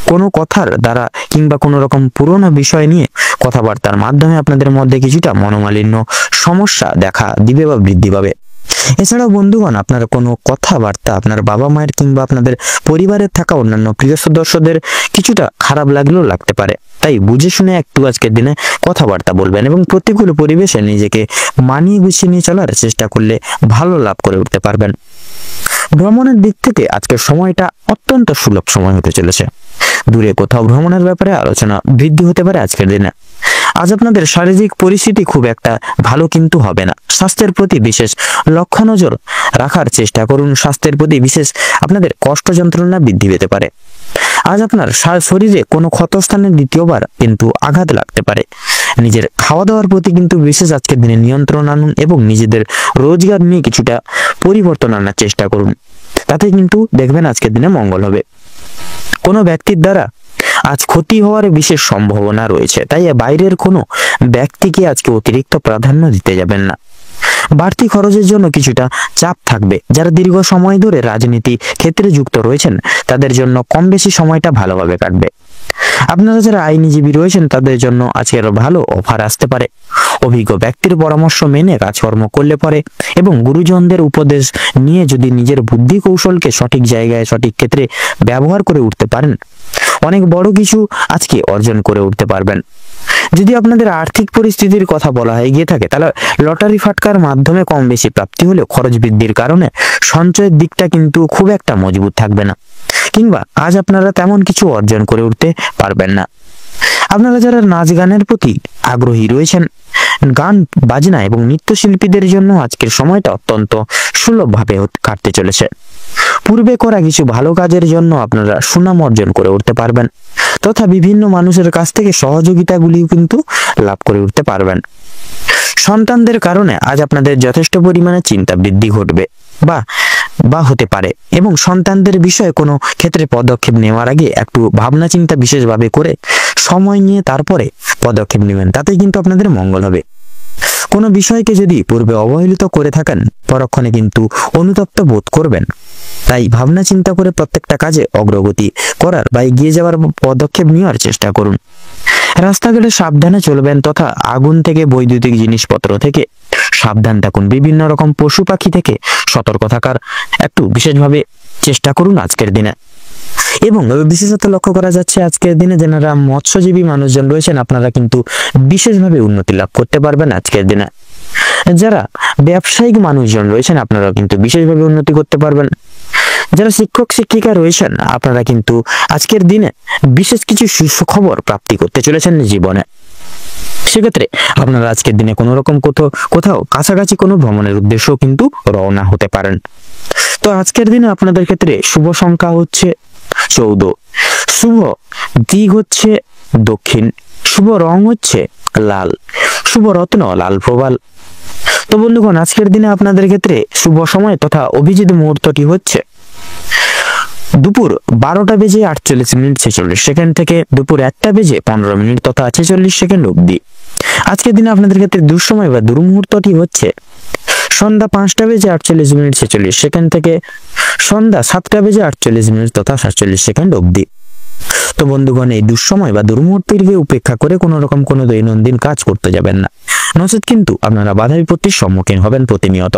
কোনো কথার দ্বারা কিংবা কোনো রকম পুরনো বিষয় নিয়ে কথাবার্তার মাধ্যমে আপনাদের মধ্যে কিছুটা মনোমালিন্য সমস্যা দেখা দিবে বা বৃদ্ধি পাবে। এছাড়াও বন্ধুগণ, আপনার কোনো কথাবার্তা আপনার বাবা মায়ের কিংবা আপনাদের পরিবারের থাকা অন্যান্য প্রিয় সদস্যদের কিছুটা খারাপ লাগলেও লাগতে পারে। তাই বুঝে শুনে একটু আজকের দিনে কথাবার্তা বলবেন এবং প্রতিকূল পরিবেশে নিজেকে মানিয়ে গুছিয়ে নিয়ে চলার চেষ্টা করলে ভালো লাভ করে উঠতে পারবেন। ভ্রমণের দিক থেকে আজকের সময়টা অত্যন্ত সুলভ সময় হতে চলেছে। দূরে কোথাও ভ্রমণের ব্যাপারে আলোচনা বৃদ্ধি হতে পারে আজকের দিনে। আজ আপনাদের শারীরিক পরিস্থিতি খুব একটা ভালো কিন্তু হবে না। স্বাস্থ্যের প্রতি বিশেষ লক্ষ্য নজর রাখার চেষ্টা করুন। স্বাস্থ্যের প্রতি বিশেষ আপনাদের কষ্ট যন্ত্রণা বৃদ্ধি পেতে পারে। আজ আপনার শরীরে কোনো ক্ষতস্থানে দ্বিতীয়বার কিন্তু আঘাত লাগতে পারে। নিজের খাওয়া দাওয়ার প্রতি কিন্তু বিশেষ আজকের দিনে নিয়ন্ত্রণ আনুন এবং নিজেদের রোজগার নিয়ে কিছুটা পরিবর্তন আনার চেষ্টা করুন। তাতে কিন্তু দেখবেন আজকের দিনে মঙ্গল হবে। কোনো ব্যক্তির দ্বারা আজ ক্ষতি হওয়ার বিশেষ সম্ভাবনা রয়েছে, তাই বাইরের কোনো ব্যক্তিকে আজকে অতিরিক্ত প্রাধান্য দিতে যাবেন না। বাড়তি খরচের জন্য কিছুটা চাপ থাকবে। যারা দীর্ঘ সময় ধরে রাজনীতি ক্ষেত্রে যুক্ত রয়েছেন, তাদের জন্য কম বেশি সময়টা ভালোভাবে কাটবে। আপনারা যারা আইনজীবী রয়েছেন, তাদের জন্য আজকের ভালো অফার আসতে পারে। অভিজ্ঞ ব্যক্তির পরামর্শ মেনে কাজকর্ম করলে পরে এবং গুরুজনদের উপদেশ নিয়ে যদি নিজের বুদ্ধি কৌশলকে সঠিক জায়গায় সঠিক ক্ষেত্রে ব্যবহার করে উঠতে পারেন, অনেক বড় কিছু আজকে অর্জন করে উঠতে পারবেন। যদি আপনাদের আর্থিক পরিস্থিতির কথা বলা হয়ে গিয়ে থাকে, তাহলে লটারি ফাটকার মাধ্যমে কম বেশি প্রাপ্তি হলেও খরচ বৃদ্ধির কারণে সঞ্চয়ের দিকটা কিন্তু খুব একটা মজবুত থাকবে না, কিংবা আজ আপনারা তেমন কিছু অর্জন করে উঠতে পারবেন না। আপনারা যারা নাচ গানের প্রতি আগ্রহী রয়েছেন, গান বাজনা এবং নৃত্যশিল্পীদের জন্য আজকের সময়টা অত্যন্ত সুলভভাবে কাটতে চলেছে। পূর্বে করা কিছু ভালো কাজের জন্য আপনারা সুনাম অর্জন করে উঠতে পারবেন তথা বিভিন্ন মানুষের কাছ থেকে সহযোগিতাগুলিও কিন্তু লাভ করে উঠতে পারবেন। সন্তানদের কারণে আজ আপনাদের যথেষ্ট পরিমাণে চিন্তা বৃদ্ধি ঘটবে বা হতে পারে এবং সন্তানদের বিষয়ে কোনো ক্ষেত্রে পদক্ষেপ নেওয়ার আগে একটু ভাবনা চিন্তা বিশেষভাবে করে সময় নিয়ে তারপরে পদক্ষেপ নেবেন। তাতে কিন্তু আপনাদের মঙ্গল হবে। কোনো বিষয়কে যদি পূর্বে অবহেলিত করে থাকেন, পরক্ষণে কিন্তু অনুতপ্ত বোধ করবেন। তাই ভাবনা চিন্তা করে প্রত্যেকটা কাজে অগ্রগতি করার বা এগিয়ে যাওয়ার পদক্ষেপ নেওয়ার চেষ্টা করুন। রাস্তাঘাটে সাবধানে চলবেন তথা আগুন থেকে বৈদ্যুতিক জিনিসপত্র থেকে সাবধান থাকুন। বিভিন্ন রকম পশু পাখি থেকে সতর্ক থাকার একটু বিশেষভাবে চেষ্টা করুন আজকের দিনে। এবং বিশেষত লক্ষ্য করা যাচ্ছে আজকের দিনে যারা মৎস্যজীবী মানুষজন রয়েছেন, আপনারা কিন্তু বিশেষভাবে উন্নতি লাভ করতে পারবেন আজকের দিনে। যারা ব্যবসায়িক মানুষজন রয়েছেন, আপনারা কিন্তু বিশেষভাবে উন্নতি করতে পারবেন। যারা শিক্ষক শিক্ষিকা রয়েছেন, আপনারা কিন্তু আজকের দিনে বিশেষ কিছু সুখবর প্রাপ্তি করতে চলেছেন জীবনে। সেক্ষেত্রে আপনারা আজকের দিনে কোনো রকম কোথাও কাছাকাছি কোনো ভ্রমণের উদ্দেশ্যও কিন্তু রওনা হতে পারেন। তো আজকের দিনে আপনাদের ক্ষেত্রে শুভ সংখ্যা হচ্ছে 14, শুভ দিক হচ্ছে দক্ষিণ, শুভ রং হচ্ছে লাল, শুভ রত্ন লাল প্রবাল। তো বন্ধুগণ, আজকের দিনে আপনাদের ক্ষেত্রে শুভ সময় তথা অভিজিৎ মুহূর্তটি হচ্ছে দুপুর 12:48:46 থেকে দুপুর 1:15 তথা 46 অবধি। আজকের দিনে আপনাদের ক্ষেত্রে দুঃসময় বা দুর্মুহূর্তটি হচ্ছে সন্ধ্যা 5:48:46 থেকে সন্ধ্যা 7:48 তথা 47 অবধি। তো বন্ধুগণ, এই দুঃসময় বা দুর্মুহূর্তকে উপেক্ষা করে কোনো রকম কোনো দৈনন্দিন কাজ করতে যাবেন না, নচেত কিন্তু আপনারা বাধা বিপত্তির সম্মুখীন হবেন প্রতিনিয়ত।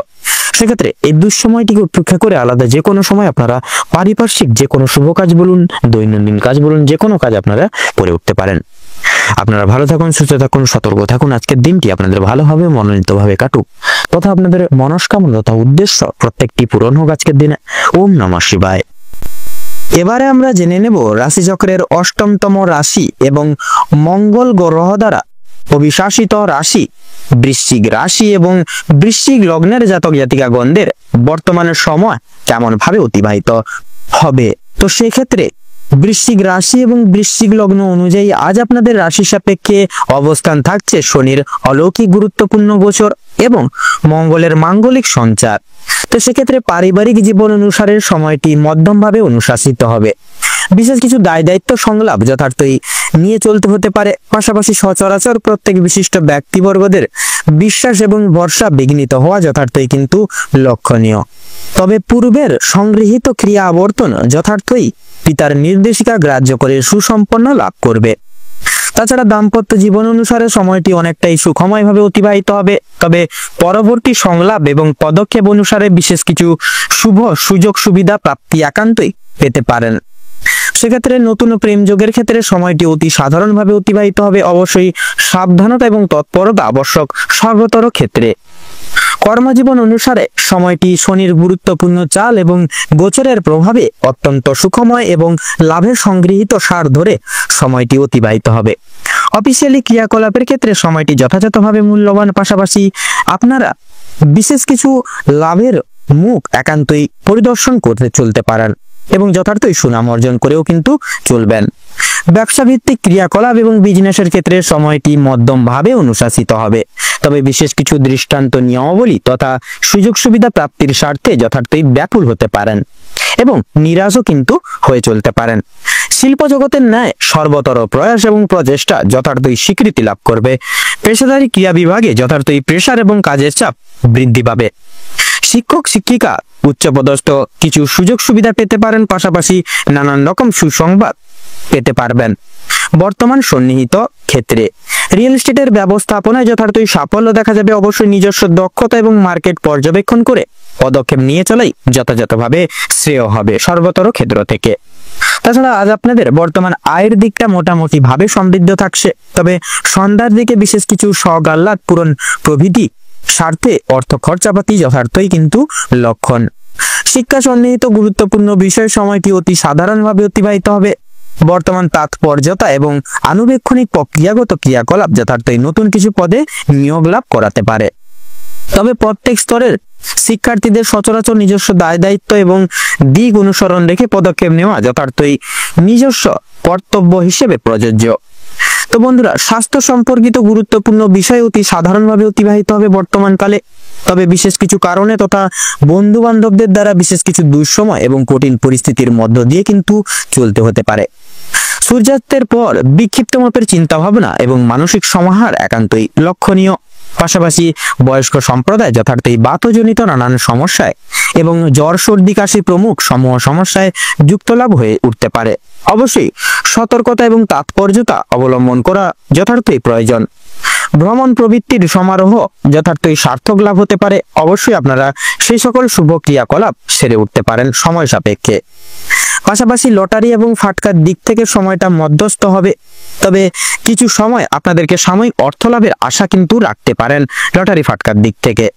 সেক্ষেত্রে এই দুঃসময়টিকে উপেক্ষা করে আলাদা যে কোনো সময় আপনারা পারিপার্শ্বিক যে কোনো শুভ কাজ বলুন, দৈনন্দিন কাজ বলুন, যে কোনো কাজ আপনারা করে উঠতে পারেন। আপনারা ভালো থাকুন, সুস্থ থাকুন, সতর্ক থাকুন। আজকের দিনটি আপনাদের ভালোভাবে মনোনীতভাবে কাটুক তথা আপনাদের মনস্কামনা তথা উদ্দেশ্য প্রত্যেকটি পূরণ হোক আজকের দিনে। ওম নমঃ শিবায়। এবারে আমরা জেনে নেব রাশিচক্রের অষ্টমতম রাশি এবং মঙ্গল গ্রহ দ্বারা অভিশাসিত রাশি বৃশ্চিক রাশি এবং বৃশ্চিক লগ্নের জাতক জাতিকাগণদের বর্তমানের সময় কেমন ভাবে অতিবাহিত হবে। তো সেক্ষেত্রে বৃশ্চিক রাশি এবং বৃশ্চিক লগ্ন অনুযায়ী আজ আপনাদের রাশি সাপেক্ষে অবস্থান থাকছে শনির অলৌকিক গুরুত্বপূর্ণ গোচর এবং মঙ্গলের মাঙ্গলিক সঞ্চার। তো সেক্ষেত্রে পারিবারিক জীবন অনুসারে সময়টি মধ্যমভাবে অনুশাসিত হবে। বিশেষ কিছু দায় দায়িত্ব সংলাপ যথার্থই নিয়ে চলতে হতে পারে। পাশাপাশি সচরাচর প্রত্যেক বিশিষ্ট ব্যক্তিবর্গদের বিশ্বাস এবং ভরসা বিঘ্নিত হওয়া যথার্থই কিন্তু লক্ষণীয়। তবে পূর্বের সংগৃহীত ক্রিয়া আবর্তন যথার্থই পিতার নির্দেশিকা গ্রাহ্য করে সুসম্পন্ন লাভ করবে। তাছাড়া দাম্পত্য জীবন অনুসারে সময়টি অনেকটাই সুখময়ভাবে অতিবাহিত হবে। তবে পরবর্তী সংলাপ এবং পদক্ষেপ অনুসারে বিশেষ কিছু শুভ সুযোগ সুবিধা প্রাপ্তি একান্তই পেতে পারেন। সেক্ষেত্রে নতুন প্রেম যোগের ক্ষেত্রে সময়টি অতি সাধারণভাবে অতিবাহিত হবে। অবশ্যই সাবধানতা এবং তৎপরতা আবশ্যক সর্বতর ক্ষেত্রে। কর্মজীবন অনুসারে সময়টি শনির গুরুত্বপূর্ণ চাল এবং গোচরের প্রভাবে অত্যন্ত সুখময় এবং লাভের সংগৃহীত সার ধরে সময়টি অতিবাহিত হবে। অফিসিয়ালি ক্রিয়াকলাপের ক্ষেত্রে সময়টি যথাযথভাবে মূল্যবান। পাশাপাশি আপনারা বিশেষ কিছু লাভের মুখ একান্তই পরিদর্শন করতে চলতে পারেন এবং যথার্থই সুনাম অর্জন করেও কিন্তু চলবেন। ব্যবসা ভিত্তিক ক্রিয়াকলাপ এবং বিজনেসের ক্ষেত্রে সময়টি মধ্যমভাবে অনুশাসিত হবে। তবে বিশেষ কিছু দৃষ্টান্ত নিয়মাবলী তথা সুযোগ সুবিধা প্রাপ্তির স্বার্থে যথার্থই ব্যাকুল হতে পারেন এবং নিরাশও কিন্তু হয়ে চলতে পারেন। শিল্প জগতের ন্যায় সর্বতর প্রয়াস এবং প্রচেষ্টা যথার্থই স্বীকৃতি লাভ করবে। পেশাদারী ক্রিয়া বিভাগে যথার্থই প্রেসার এবং কাজের চাপ বৃদ্ধি পাবে। শিক্ষক শিক্ষিকা উচ্চপদস্থ কিছু সুযোগ সুবিধা পেতে পারেন। পাশাপাশি নানান রকম সুসংবাদ পেতে পারবেন। বর্তমান সন্নিহিত ক্ষেত্রে রিয়েল এস্টেটের ব্যবস্থাপনায় যথার্থই সাফল্য দেখা যাবে। অবশ্যই নিজস্ব দক্ষতা এবং মার্কেট পর্যবেক্ষণ করে পদক্ষেপ নিয়ে চলাই যথাযথভাবে শ্রেয় হবে সর্বতর ক্ষেত্র থেকে। তাছাড়া আজ আপনাদের বর্তমান আয়ের দিকটা মোটামুটি ভাবে সমৃদ্ধ থাকছে। তবে সন্ধ্যার দিকে বিশেষ কিছু শখ আহ্লাদ পূরণ প্রভৃতি স্বার্থে অর্থ খরচাপাতি যথার্থই কিন্তু লক্ষণ। শিক্ষা সন্নিহিত গুরুত্বপূর্ণ বিষয় সময়টি অতি সাধারণভাবে অতিবাহিত হবে। বর্তমান তাৎপর্যতা এবং আনুবেক্ষণিক প্রক্রিয়াগত ক্রিয়াকলাপ যথার্থই নতুন কিছু পদে নিয়োগ লাভ করাতে পারে। তবে প্রত্যেক স্তরের শিক্ষার্থীদের সচরাচর নিজস্ব দায় দায়িত্ব এবং দিক অনুসরণ রেখে পদক্ষেপ নেওয়া যথার্থই নিজস্ব কর্তব্য হিসেবে প্রযোজ্য। তো বন্ধুরা, স্বাস্থ্য সম্পর্কিত গুরুত্বপূর্ণ বিষয় অতি সাধারণভাবে অতিবাহিত হবে বর্তমানকালে। তবে বিশেষ কিছু কারণে তথা বন্ধু বান্ধবদের দ্বারা বিশেষ কিছু দুঃসময় এবং কঠিন পরিস্থিতির মধ্য দিয়ে কিন্তু চলতে হতে পারে। সূর্যাস্তের পর বিক্ষিপ্ত মাপের চিন্তা ভাবনা এবং মানসিক সমাহার একান্তই লক্ষণীয়। পাশাপাশি বয়স্ক সম্প্রদায় যথার্থই বাতজনিত নানান সমস্যায় এবং জ্বর সর্দি কাশি প্রমুখ সমূহ সমস্যায় যুক্ত লাভ হয়ে উঠতে পারে। অবশ্যই সতর্কতা এবং তাৎপর্যতা অবলম্বন করা যথার্থই প্রয়োজন। ভ্রমণ প্রবৃত্তির সমারোহ যথার্থই সার্থক লাভ হতে পারে। অবশ্যই আপনারা সেই সকল শুভ ক্রিয়াকলাপ সেরে উঠতে পারেন সময় সাপেক্ষে। পাশাপাশি লটারি এবং ফাটকার দিক থেকে সময়টা মধ্যস্থ হবে। তবে কিছু সময় আপনাদেরকে সাময়িক অর্থ লাভের আশা কিন্তু রাখতে পারেন লটারি ফাটকার দিক থেকে।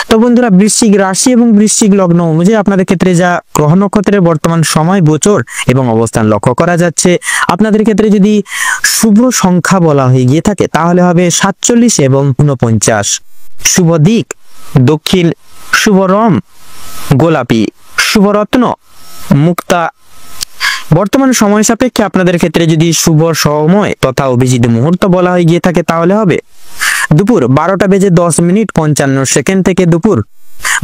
তো বন্ধুরা, বৃশ্চিক রাশি এবং বৃশ্চিক লগ্ন অনুযায়ী আপনাদের ক্ষেত্রে যা গ্রহ নক্ষত্রের বর্তমান সময় গোচর এবং অবস্থান লক্ষ্য করা যাচ্ছে, আপনাদের ক্ষেত্রে যদি শুভ সংখ্যা বলা হয়ে গিয়ে থাকে তাহলে হবে 47 এবং 49। শুভ দিক দক্ষিণ, শুভ রং গোলাপি, শুভ রত্ন মুক্তা। বর্তমান সময় সাপেক্ষে আপনাদের ক্ষেত্রে যদি শুভ সময় তথা অভিজিৎ মুহূর্ত বলা হয়ে গিয়ে থাকে তাহলে হবে দুপুর 12:10:55 থেকে দুপুর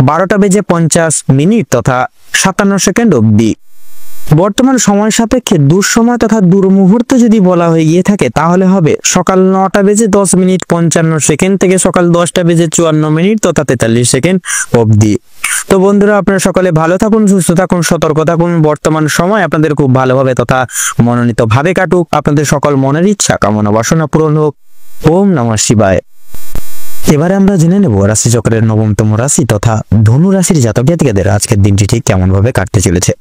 12:50 তথা 57 অবধি। বর্তমান সময় সাপেক্ষে দুঃসময় তথা দুর্মুহূর্ত যদি বলা হয়ে গিয়ে থাকে তাহলে হবে সকাল 9:10:55 থেকে সকাল 10:54 তথা 43 অবধি। তো বন্ধুরা, আপনারা সকলে ভালো থাকুন, সুস্থ থাকুন, সতর্ক থাকুন। বর্তমান সময় আপনাদের খুব ভালোভাবে তথা মনোনীত ভাবে কাটুক। আপনাদের সকল মনের ইচ্ছা কামনা বাসনা পূরণ হোক। ওম নমঃ শিবায়। এবারে আমরা জেনে নেব রাশিচক্রের নবমতম রাশি তথা ধনু রাশির জাতক জাতিকাদের আজকের দিনটি ঠিক কেমন ভাবে কাটতে চলেছে।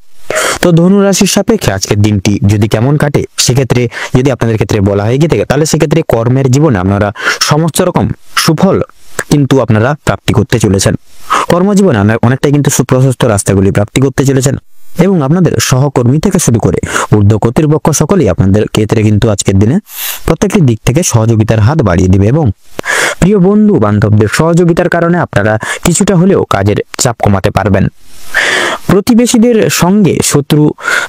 তো ধনু রাশির সাপেক্ষে আজকের দিনটি যদি কেমন কাটে, সেক্ষেত্রে যদি আপনাদের ক্ষেত্রে বলা হয়ে গিয়ে থাকে, তাহলে সেক্ষেত্রে কর্মের জীবনে আপনারা সমস্ত রকম সুফল কিন্তু আপনারা প্রাপ্তি করতে চলেছেন। কর্মজীবনে অনেকটাই কিন্তু সুপ্রশস্ত রাস্তাগুলি প্রাপ্তি করতে চলেছেন এবং আপনাদের সহকর্মী থেকে শুরু করে ঊর্ধ্ব কর্তৃপক্ষ সকলেই আপনাদের ক্ষেত্রে কিন্তু আজকের দিনে প্রত্যেকটি দিক থেকে সহযোগিতার হাত বাড়িয়ে দিবে এবং প্রিয় বন্ধু বান্ধবদের সহযোগিতার কারণে আপনারা কিছুটা হলেও কাজের চাপ কমাতে পারবেন। প্রতিবেশীদের সঙ্গে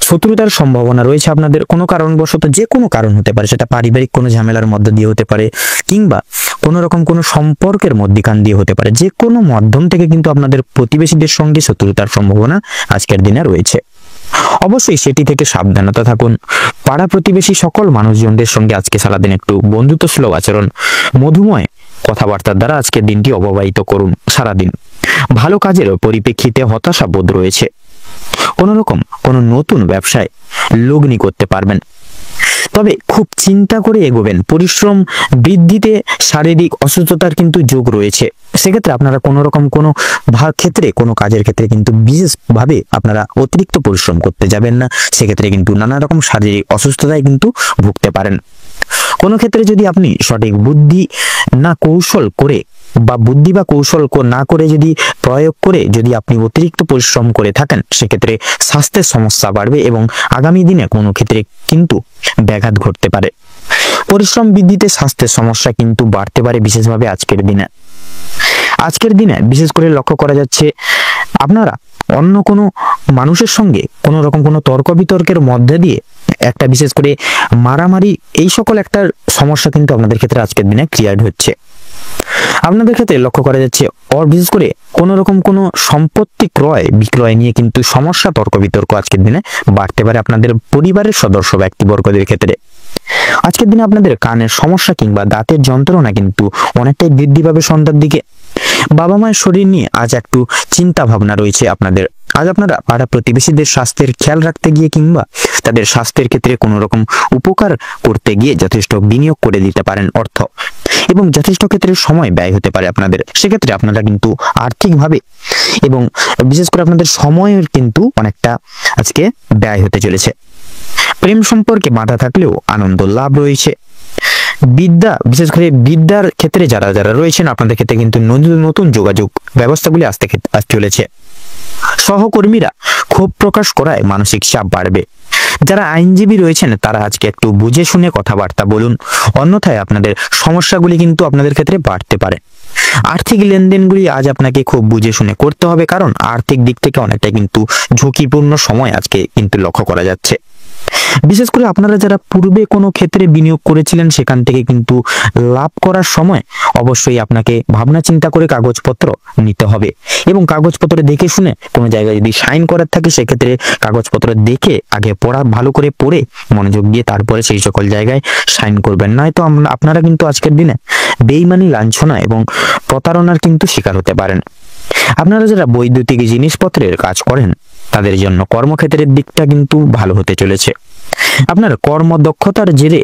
শত্রুতার সম্ভাবনা রয়েছে আপনাদের কোনো কারণবশত, যে কোনো কারণ হতে পারে, সেটা পারিবারিক কোনো ঝামেলার মধ্য দিয়ে হতে পারে কিংবা কোনো রকম কোনো সম্পর্কের মধ্যিখান দিয়ে হতে পারে। যে কোনো মাধ্যম থেকে কিন্তু আপনাদের প্রতিবেশীদের সঙ্গে শত্রুতার সম্ভাবনা আজকের দিনে রয়েছে। অবশ্যই সেটি থেকে সাবধানতা থাকুন। পাড়া প্রতিবেশী সকল মানুষজনদের সঙ্গে আজকে সারাদিন একটু বন্ধুত্ব সুলভ আচরণ, মধুময় কথাবার্তার দ্বারা আজকের দিনটি অববাহিত করুন। সারাদিন ভালো কাজের পরিপ্রেক্ষিতে হতাশা বোধ রয়েছে। কোনো নতুন ব্যবসায় লগ্নি করতে পারবেন, তবে খুব চিন্তা করে এগোবেন। পরিশ্রম বৃদ্ধিতে শারীরিক অসুস্থতার কিন্তু যোগ রয়েছে। সেক্ষেত্রে আপনারা কোনো ক্ষেত্রে কোনো কাজের ক্ষেত্রে কিন্তু বিশেষভাবে আপনারা অতিরিক্ত পরিশ্রম করতে যাবেন না। সেক্ষেত্রে কিন্তু নানা রকম শারীরিক অসুস্থতায় কিন্তু ভুগতে পারেন। কোনো ক্ষেত্রে যদি আপনি সঠিক বুদ্ধি বা কৌশল না করে যদি প্রয়োগ করে যদি আপনি অতিরিক্ত পরিশ্রম করে থাকেন, সেক্ষেত্রে স্বাস্থ্যের সমস্যা বাড়বে এবং আগামী দিনে কোনো ক্ষেত্রে কিন্তু ব্যাঘাত ঘটতে পারে। পরিশ্রম বৃদ্ধিতে স্বাস্থ্যের সমস্যা কিন্তু বাড়তে পারে বিশেষভাবে আজকের দিনে বিশেষ করে লক্ষ্য করা যাচ্ছে আপনারা অন্য কোনো মানুষের সঙ্গে কোনো রকম কোনো তর্ক বিতর্কের মধ্যে দিয়ে একটা বিশেষ করে মারামারি, এই সকল একটা সমস্যা কিন্তু আপনাদের ক্ষেত্রে আজকের দিনে ক্রিয়েট হচ্ছে। আপনাদের ক্ষেত্রে লক্ষ্য করা যাচ্ছে বিশেষ করে কোনো রকম কোনো সম্পত্তি ক্রয় বিক্রয় নিয়ে কিন্তু সমস্যা, তর্ক বিতর্ক আজকের দিনে বাড়তে পারে আপনাদের পরিবারের সদস্য ব্যক্তিবর্গদের ক্ষেত্রে। আজকের দিনে আপনাদের কানের সমস্যা কিংবা দাঁতের যন্ত্রণা কিন্তু অনেকটাই বৃদ্ধি পাবে সন্ধ্যার দিকে। বাবা মায়ের শরীর নিয়ে আজ একটু চিন্তা ভাবনা রয়েছে আপনাদের। আজ আপনারা পাড়া প্রতিবেশীদের স্বাস্থ্যের খেয়াল রাখতে গিয়ে কিংবা তাদের স্বাস্থ্যের ক্ষেত্রে কোনো রকম উপকার করতে গিয়ে যথেষ্ট বিনিয়োগ করে দিতে পারেন অর্থ, এবং যথেষ্ট ক্ষেত্রে সময় ব্যয় হতে পারে আপনাদের। সেক্ষেত্রে আপনারা কিন্তু আর্থিকভাবে এবং বিশেষ করে আপনাদের সময়ের কিন্তু অনেকটা আজকে ব্যয় হতে চলেছে। প্রেম সম্পর্কে বাধা থাকলেও আনন্দ লাভ রয়েছে। বিশেষ করে বিদ্যার ক্ষেত্রে যারা রয়েছেন আপনাদের ক্ষেত্রে কিন্তু নতুন যোগাযোগ ব্যবস্থাগুলি আসতে চলেছে। সহকর্মীরা ক্ষোভ প্রকাশ করায় মানসিক চাপ বাড়বে। যারা আইনজীবী রয়েছেন তারা আজকে একটু বুঝে শুনে কথাবার্তা বলুন, অন্যথায় আপনাদের সমস্যাগুলি কিন্তু আপনাদের ক্ষেত্রে বাড়তে পারে। আর্থিক লেনদেনগুলি আজ আপনাকে খুব বুঝে শুনে করতে হবে, কারণ আর্থিক দিক থেকে অনেকটা কিন্তু ঝুঁকিপূর্ণ সময় আজকে কিন্তু লক্ষ্য করা যাচ্ছে। বিশেষ করে আপনারা যারা পূর্বে কোনো ক্ষেত্রে বিনিয়োগ করেছিলেন, সেখান থেকে কিন্তু লাভ করার সময় অবশ্যই আপনাকে ভাবনা চিন্তা করে কাগজপত্র নিতে হবে এবং কাগজপত্র দেখে শুনে কোনো জায়গায় যদি সাইন করার থাকে, সেক্ষেত্রে কাগজপত্র দেখে আগে ভালো করে পড়ে মনোযোগ দিয়ে তারপরে সেই সকল জায়গায় সাইন করবেন। নয়তো আপনারা কিন্তু আজকের দিনে বেইমানি, লাঞ্ছনা এবং প্রতারণার কিন্তু শিকার হতে পারেন। আপনারা যারা বৈদ্যুতিক জিনিসপত্রের কাজ করেন তাদের জন্য কর্মক্ষেত্রের দিকটা কিন্তু ভালো হতে চলেছে। আপনার কর্মদক্ষতার জেরে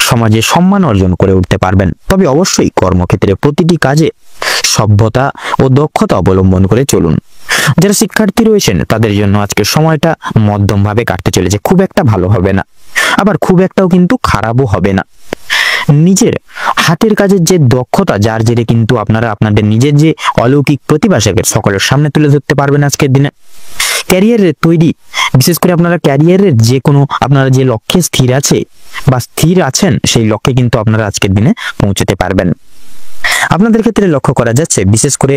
সমাজে সম্মান অর্জন করে উঠতে পারবেন। তবে অবশ্যই কর্মক্ষেত্রে প্রতিটি কাজে সভ্যতা ও দক্ষতা অবলম্বন করে চলুন। যারা শিক্ষার্থী রয়েছেন তাদের জন্য আজকের সময়টা মধ্যমভাবে কাটতে চলেছে। খুব একটা ভালো হবে না, আবার খুব একটাও কিন্তু খারাপও হবে না। নিজের হাতের কাজের যে দক্ষতা, যার জেরে কিন্তু আপনারা আপনাদের নিজের যে অলৌকিক প্রতিভা সকলের সামনে তুলে ধরতে পারবেন আজকের দিনে। ক্যারিয়ারের তৈরি, বিশেষ করে আপনারা ক্যারিয়ারের যে কোনো আপনারা যে লক্ষ্যে স্থির আছেন সেই লক্ষ্যে কিন্তু আপনারা আজকের দিনে পৌঁছতে পারবেন। আপনাদের ক্ষেত্রে লক্ষ্য করা যাচ্ছে বিশেষ করে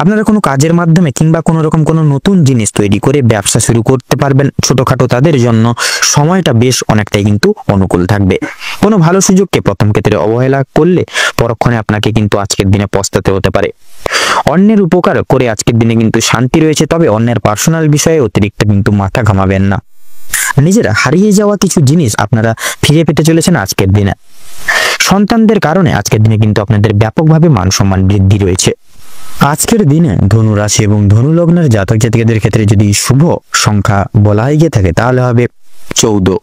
আপনারা কোনো কাজের মাধ্যমে কিংবা কোনো রকম কোনো নতুন জিনিস তৈরি করে ব্যবসা শুরু করতে পারবেন। ছোটখাটো তাদের জন্য সময়টা বেশ অনেকটাই কিন্তু অনুকূল থাকবে। কোনো ভালো সুযোগকে প্রথম ক্ষেত্রে অবহেলা করলে পরক্ষণে আপনাকে কিন্তু আজকের দিনে পস্তাতে হতে পারে। অন্যের উপকার করে আজকের দিনে কিন্তু শান্তি রয়েছে, তবে অন্যের পার্সোনাল বিষয়ে অতিরিক্ত কিন্তু মাথা ঘামাবেন না। নিজেরা হারিয়ে যাওয়া কিছু জিনিস আপনারা ফিরে পেতে চলেছেন আজকের দিনে। সন্তানদের কারণে আজকের দিনে কিন্তু আপনাদের ব্যাপকভাবে মান সম্মান বৃদ্ধি রয়েছে। আজকের দিনে ধনু রাশি এবং ধনু লগ্নের জাতক জাতিকাদের ক্ষেত্রে যদি শুভ সংখ্যা বলা গিয়ে থাকে তাহলে হবে 14।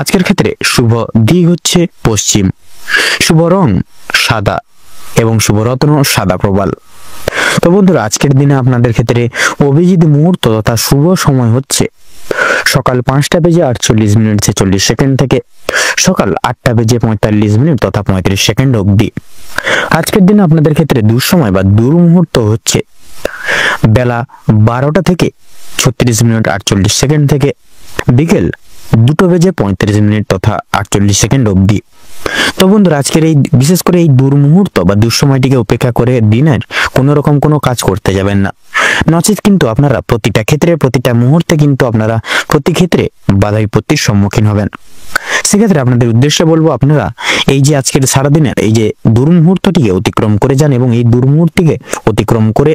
আজকের ক্ষেত্রে শুভ দিক হচ্ছে পশ্চিম, শুভ রং সাদা, এবং শুভরত্ন সাদা প্রবাল। তো বন্ধুরা, আজকের দিনে আপনাদের ক্ষেত্রে অভিজিৎ মুহূর্ত তথা শুভ সময় হচ্ছে সকাল 5:48:46 থেকে সকাল 8:45 তথা 35 অবধি। আজকের দিনে আপনাদের ক্ষেত্রে দুঃসময় বা দুর্মুহূর্ত হচ্ছে বেলা 12টা থেকে 36:48 থেকে বিকেল 2:35 তথা 48 অবধি। তো বন্ধুরা, আজকের এই বিশেষ করে এই দুর্মুহূর্ত বা দুঃসময়টিকে উপেক্ষা করে দিনের কোনো রকম কোনো কাজ করতে যাবেন না, নচেত কিন্তু আপনারা প্রতিটা ক্ষেত্রে প্রতিটা মুহূর্তে কিন্তু আপনারা প্রতি ক্ষেত্রে বাধা বিপত্তির সম্মুখীন হবেন। সেক্ষেত্রে আপনাদের উদ্দেশ্যে বলবো, আপনারা এই যে আজকের সারাদিনের এই যে দুর্মুহূর্তটিকে অতিক্রম করে যান এবং এই দুর্মুহূর্তটিকে অতিক্রম করে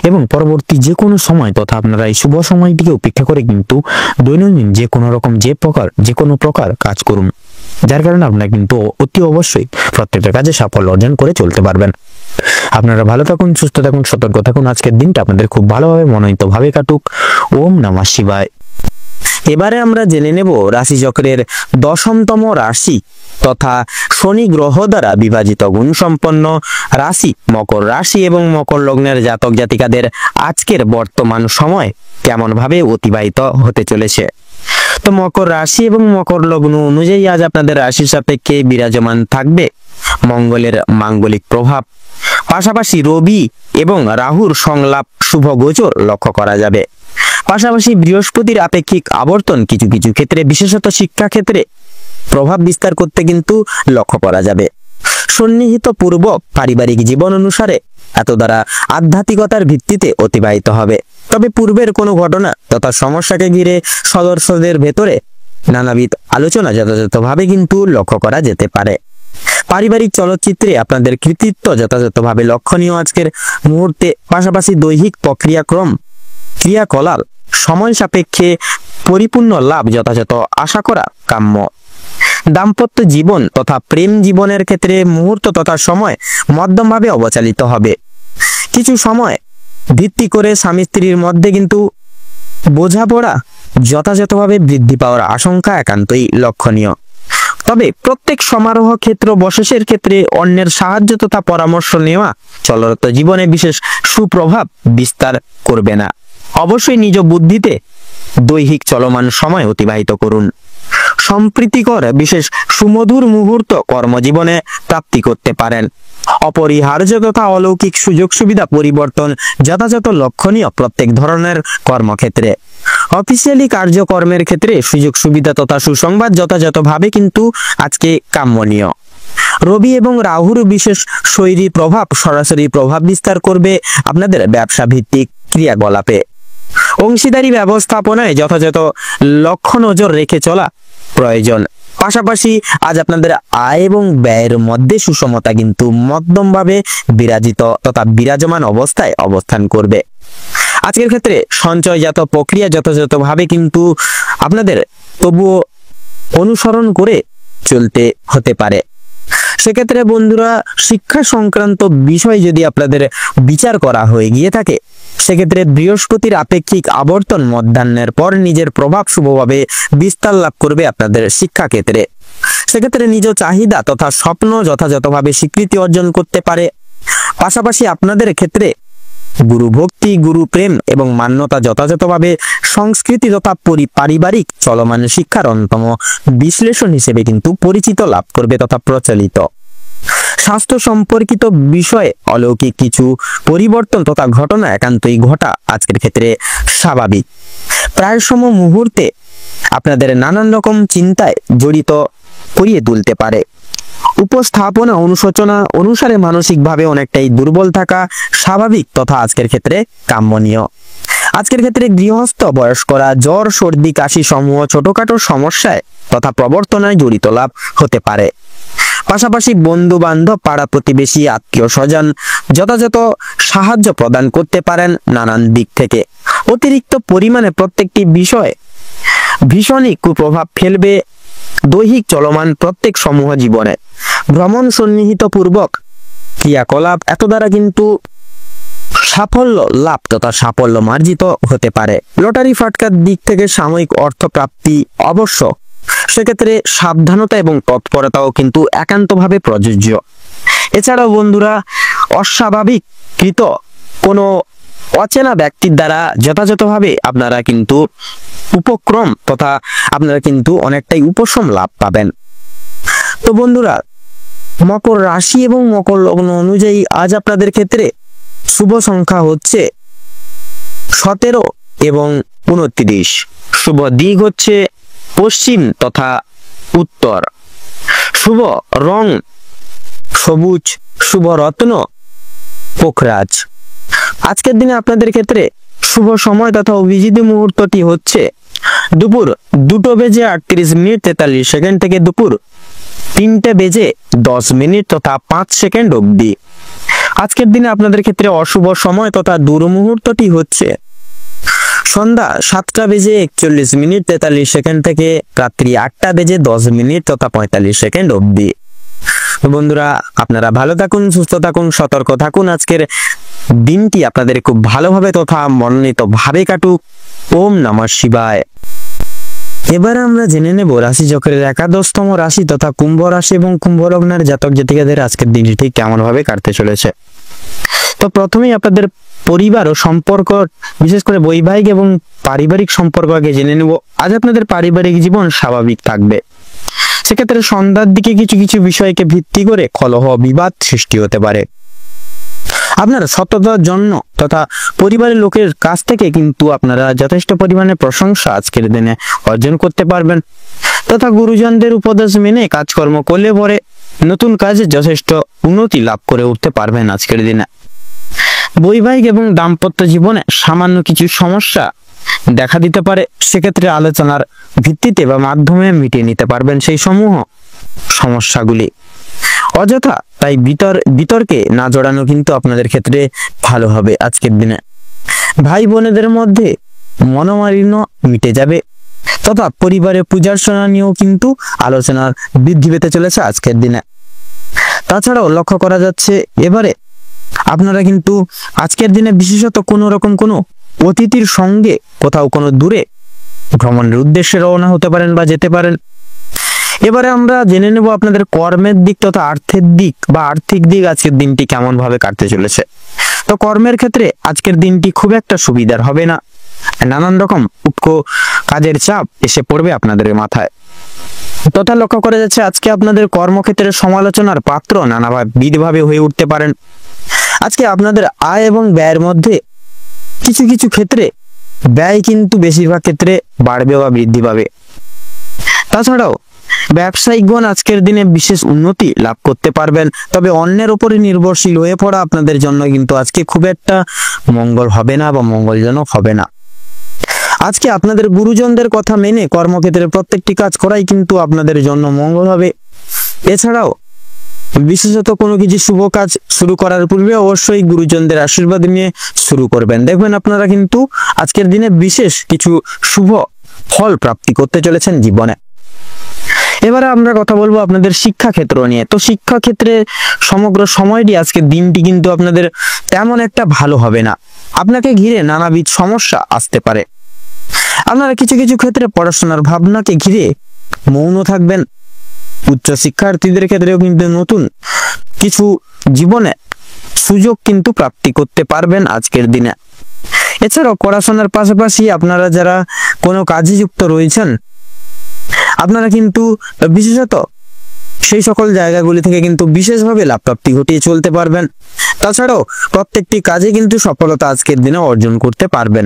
এবং পরবর্তী যে কোনো সময় তথা আপনারা এই শুভ সময়টিকে উপেক্ষা করে কিন্তু দৈনন্দিন যে কোনো প্রকার কাজ করুন, যার কারণে আপনারা কিন্তু অতি অবশ্যই প্রত্যেকটা কাজে সাফল্য অর্জন করে চলতে পারবেন। আপনারা ভালো থাকুন, সুস্থ থাকুন, সতর্ক থাকুন। আজকের দিনটা আপনাদের খুব ভালোভাবে মনোনীত ভাবে কাটুক। ওম নমঃ শিবায়। এবারে আমরা জেনে নেব রাশি চক্রের 10তম রাশি তথা শনি গ্রহ দ্বারা বিভাজিত গুণসম্পন্ন রাশি মকর রাশি এবং মকর লগ্নের জাতক জাতিকাদের আজকের বর্তমান সময় কেমন ভাবে অতিবাহিত হতে চলেছে। তো মকর রাশি এবং মকর লগ্ন অনুযায়ী আজ আপনাদের রাশির সাপেক্ষে বিরাজমান থাকবে মঙ্গলের মাঙ্গলিক প্রভাব, পাশাপাশি রবি এবং রাহুর সংলাপ শুভ গোচর লক্ষ্য করা যাবে। পাশাপাশি বৃহস্পতির আপেক্ষিক আবর্তন কিছু কিছু ক্ষেত্রে বিশেষত শিক্ষা ক্ষেত্রে প্রভাব বিস্তার করতে কিন্তু লক্ষ্য করা যাবে। সন্নিহিত পূর্বক পারিবারিক জীবন অনুসারে এত দ্বারা আধ্যাত্মিকতার ভিত্তিতে অতিবাহিত হবে। তবে পূর্বের কোনো ঘটনা তথা সমস্যাকে ঘিরে সদস্যদের ভেতরে নানাবিধ আলোচনা যথাযথভাবে কিন্তু লক্ষ্য করা যেতে পারে। পারিবারিক চলচ্চিত্রে আপনাদের কৃতিত্ব যথাযথভাবে লক্ষণীয় আজকের মুহূর্তে। পাশাপাশি দৈহিক ক্রিয়াকলাপ সময় সাপেক্ষে পরিপূর্ণ লাভ যথাযথ আশা করা কাম্য। দাম্পত্য জীবন তথা প্রেম জীবনের ক্ষেত্রে মুহূর্ত তথা সময় মধ্যমভাবে অবচালিত হবে। কিছু সময় ভিত্তি করে স্বামী স্ত্রীর মধ্যে কিন্তু বোঝাপড়া যথাযথভাবে বৃদ্ধি পাওয়ার আশঙ্কা একান্তই লক্ষণীয়। তবে প্রত্যেক সমারোহ ক্ষেত্র বশেষের ক্ষেত্রে অন্যের সাহায্য তথা পরামর্শ নেওয়া চলরত জীবনে বিশেষ সুপ্রভাব বিস্তার করবে না। অবশ্যই নিজ বুদ্ধিতে দৈহিক চলমান সময় অতিবাহিত করুন। সম্প্রীতিকর বিশেষ সুমধুর মুহূর্ত কর্মজীবনে প্রাপ্তি করতে পারেন। অপরিহার্য তথা অলৌকিক সুযোগ সুবিধা পরিবর্তন যথাযথ লক্ষণীয় প্রত্যেক ধরনের কর্মক্ষেত্রে। অফিসিয়ালি কার্যকর্মের ক্ষেত্রে সুযোগ সুবিধা তথা সুসংবাদ যথাযথভাবে কিন্তু আজকে কাম্যনীয়। রবি এবং রাহুর বিশেষ শৈলী প্রভাব সরাসরি প্রভাব বিস্তার করবে আপনাদের ব্যবসা ভিত্তিক ক্রিয়াকলাপে। অংশীদারি ব্যবস্থাপনায় যথাযথ লক্ষ্য নজর রেখে চলা প্রয়োজন। পাশাপাশি আজ আপনাদের আয় এবং ব্যয়ের মধ্যে সুষমতা কিন্তু মধ্যমভাবে বিরাজিত তথা বিরাজমান অবস্থায় অবস্থান করবে। আজকের ক্ষেত্রে সঞ্চয়জাত প্রক্রিয়া যথাযথভাবে কিন্তু আপনাদের তবুও অনুসরণ করে চলতে হতে পারে। সেক্ষেত্রে বন্ধুরা, শিক্ষা সংক্রান্ত বিষয় যদি আপনাদের বিচার করা হয়ে গিয়ে থাকে, সেক্ষেত্রে বৃহস্পতির আপেক্ষিক আবর্তন মধ্যাহ্নের পর নিজের প্রভাব শুভভাবে বিস্তার লাভ করবে আপনাদের শিক্ষাক্ষেত্রে। সেক্ষেত্রে নিজ চাহিদা তথা স্বপ্ন যথাযথভাবে স্বীকৃতি অর্জন করতে পারে। পাশাপাশি আপনাদের ক্ষেত্রে গুরু ভক্তি, গুরু প্রেম এবং মান্যতা যথাযথভাবে সংস্কৃতি তথা পারিবারিক চলমান শিক্ষার অন্যতম বিশ্লেষণ হিসেবে কিন্তু পরিচিত লাভ করবে তথা প্রচলিত। স্বাস্থ্য সম্পর্কিত বিষয়ে অলৌকিক কিছু পরিবর্তন তথা ঘটনা একান্তই ঘটা আজকের ক্ষেত্রে স্বাভাবিক। প্রায় সম মুহূর্তে আপনাদের নানান রকম চিন্তায় জড়িত করিয়ে তুলতে পারে। উপস্থাপনা অনুশোচনা অনুসারে মানসিকভাবে অনেকটাই দুর্বল থাকা স্বাভাবিক তথা আজকের ক্ষেত্রে কাম্যনীয়। আজকের ক্ষেত্রে গৃহস্থ বয়স্করা জ্বর, সর্দি, কাশি সমূহ ছোটখাটো সমস্যায় তথা প্রবর্তনায় জড়িত লাভ হতে পারে। পাশাপাশি বন্ধু বান্ধব, পাড়া প্রতিবেশী, আত্মীয় স্বজন যথাযথ সাহায্য প্রদান করতে পারেন নানান দিক থেকে। অতিরিক্ত পরিমাণে প্রত্যেকটি বিষয় ভীষণই কুপ্রভাব ফেলবে দৈহিক চলমান প্রত্যেক সমূহ জীবনে। ভ্রমণ সন্নিহিত পূর্বক ক্রিয়াকলাপ এত দ্বারা কিন্তু সাফল্য লাভ তথা সাফল্য মার্জিত হতে পারে। লটারি ফাটকার দিক থেকে সাময়িক অর্থ প্রাপ্তি অবশ্য, সেক্ষেত্রে সাবধানতা এবং তৎপরতাও কিন্তু একান্তভাবে প্রযোজ্য। এছাড়াও বন্ধুরা অস্বাভাবিককৃত কোনো অচেনা ব্যক্তির দ্বারা যথাযথভাবে আপনারা কিন্তু উপক্রম তথা আপনারা কিন্তু অনেকটাই উপশম লাভ পাবেন। তো বন্ধুরা, মকর রাশি এবং মকর লগ্ন অনুযায়ী আজ আপনাদের ক্ষেত্রে শুভ সংখ্যা হচ্ছে 17 এবং 29। শুভ দিক হচ্ছে পশ্চিম তথা উত্তর। শুভ রং সবুজ। শুভ রত্ন পোখরাজ। আজকের দিনে আপনাদের ক্ষেত্রে শুভ সময় তথা অভিজিৎ মুহূর্তটি হচ্ছে দুপুর 2:38 থেকে দুপুর 3:10 তথা 5 সেকেন্ড অবধি। আজকের দিনে আপনাদের ক্ষেত্রে অশুভ সময় তথা দুর্মুহূর্তটি হচ্ছে সন্ধ্যা 7:41 থেকে রাত্রি 8:10 তথা 45 সেকেন্ড অবধি। বন্ধুরা, আপনারা ভালো থাকুন, সুস্থ থাকুন, সতর্ক থাকুন। আজকের দিনটি আপনাদের খুব ভালোভাবে তথা মনোনীত ভাবে কাটুক। ওম নমঃ শিবায়। এবার আমরা জেনে নেব রাশি চক্রের 11তম রাশি তথা কুম্ভ রাশি এবং কুম্ভ লগ্নের জাতক জাতিকাদের আজকের দিনটি ঠিক কেমন ভাবে কাটতে চলেছে। তো প্রথমেই আপনাদের পরিবার ও সম্পর্ক, বিশেষ করে বৈবাহিক এবং পারিবারিক সম্পর্ক আগে জেনে নেব। আজ আপনাদের পারিবারিক জীবন স্বাভাবিক থাকবে। সেক্ষেত্রে সন্ধ্যার দিকে কিছু কিছু বিষয়কে ভিত্তি করে কলহ বিবাদ সৃষ্টি হতে পারে। আপনার সততার জন্য তথা পরিবারের লোকের কাছ থেকে কিন্তু আপনারা যথেষ্ট পরিমাণে প্রশংসা আজকের দিনে অর্জন করতে পারবেন তথা গুরুজনদের উপদেশ মেনে কাজকর্ম করলে পরে নতুন কাজে যথেষ্ট উন্নতি লাভ করে উঠতে পারবেন আজকের দিনে। বৈবাহিক এবং দাম্পত্য জীবনে সামান্য কিছু সমস্যা দেখা দিতে পারে। সেক্ষেত্রে আলোচনার ভিত্তিতে বা মাধ্যমে মিটিয়ে নিতে পারবেন সেই সমূহ সমস্যাগুলি। অযথা তাই বিতর্কে না জড়ানো কিন্তু আপনাদের ক্ষেত্রে ভালো হবে আজকের দিনে। ভাই বোনেদের মধ্যে মনোমালিন্য মিটে যাবে তথা পরিবারে পূজার্চনা নিয়েও কিন্তু আলোচনার বৃদ্ধি পেতে চলেছে আজকের দিনে। তাছাড়াও লক্ষ্য করা যাচ্ছে এবারে আপনারা কিন্তু আজকের দিনে বিশেষত কোনো রকম কোনো অতিথির সঙ্গে কোথাও কোনো দূরে ভ্রমণের উদ্দেশ্যে রওনা হতে পারেন বা যেতে পারেন। এবারে আমরা জেনে নেব আপনাদের কর্মের দিক তথা আর্থিক দিক আজকের দিনটি কেমন ভাবে কাটতে চলেছে। তো কর্মের ক্ষেত্রে আজকের দিনটি খুব একটা সুবিধার হবে না। নানান রকম উটকো কাজের চাপ এসে পড়বে আপনাদের মাথায়। তথা লক্ষ্য করা যাচ্ছে আজকে আপনাদের কর্মক্ষেত্রে সমালোচনার পাত্র নানাভাবে হয়ে উঠতে পারেন। আজকে আপনাদের আয় এবং ব্যয়ের মধ্যে কিছু কিছু ক্ষেত্রে ব্যয় কিন্তু বেশিরভাগ ক্ষেত্রে বাড়বে বা বৃদ্ধি পাবে। তাছাড়াও ব্যবসায়িকগণ আজকের দিনে বিশেষ উন্নতি লাভ করতে পারবেন। তবে অন্যের উপরে নির্ভরশীল হয়ে পড়া আপনাদের জন্য কিন্তু আজকে খুব একটা মঙ্গল হবে না বা মঙ্গলজনক হবে না। আজকে আপনাদের গুরুজনদের কথা মেনে কর্মক্ষেত্রে প্রত্যেকটি কাজ করাই কিন্তু আপনাদের জন্য মঙ্গল হবে। এছাড়াও বিশেষত কোনো কিছু শুভ কাজ শুরু করার পূর্বে অবশ্যই গুরুজনদের আশীর্বাদ নিয়ে শুরু করবেন। দেখবেন আপনারা কিন্তু আজকের দিনে বিশেষ কিছু শুভ ফল প্রাপ্তি করতে চলেছেন জীবনে। এবারে আমরা কথা বলবো আপনাদের শিক্ষা ক্ষেত্র নিয়ে। তো শিক্ষা ক্ষেত্রে সমগ্র সময়টি আজকের দিনটি কিন্তু আপনাদের তেমন একটা ভালো হবে না। আপনাকে ঘিরে নানাবিধ সমস্যা আসতে পারে। আপনারা কিছু কিছু ক্ষেত্রে পড়াশোনার ভাবনাকে ঘিরে মৌন থাকবেন। উচ্চ শিক্ষার্থীদের ক্ষেত্রেও কিন্তু নতুন কিছু জীবনে সুযোগ কিন্তু প্রাপ্তি করতে পারবেন আজকের দিনে। এছাড়াও পড়াশোনার পাশাপাশি আপনারা যারা কোনো কাজে যুক্ত রয়েছেন আপনারা কিন্তু বিশেষত সেই সকল জায়গাগুলি থেকে কিন্তু বিশেষভাবে লাভ প্রাপ্তি ঘটিয়ে চলতে পারবেন। তাছাড়াও প্রত্যেকটি কাজে কিন্তু সফলতা আজকের দিনে অর্জন করতে পারবেন।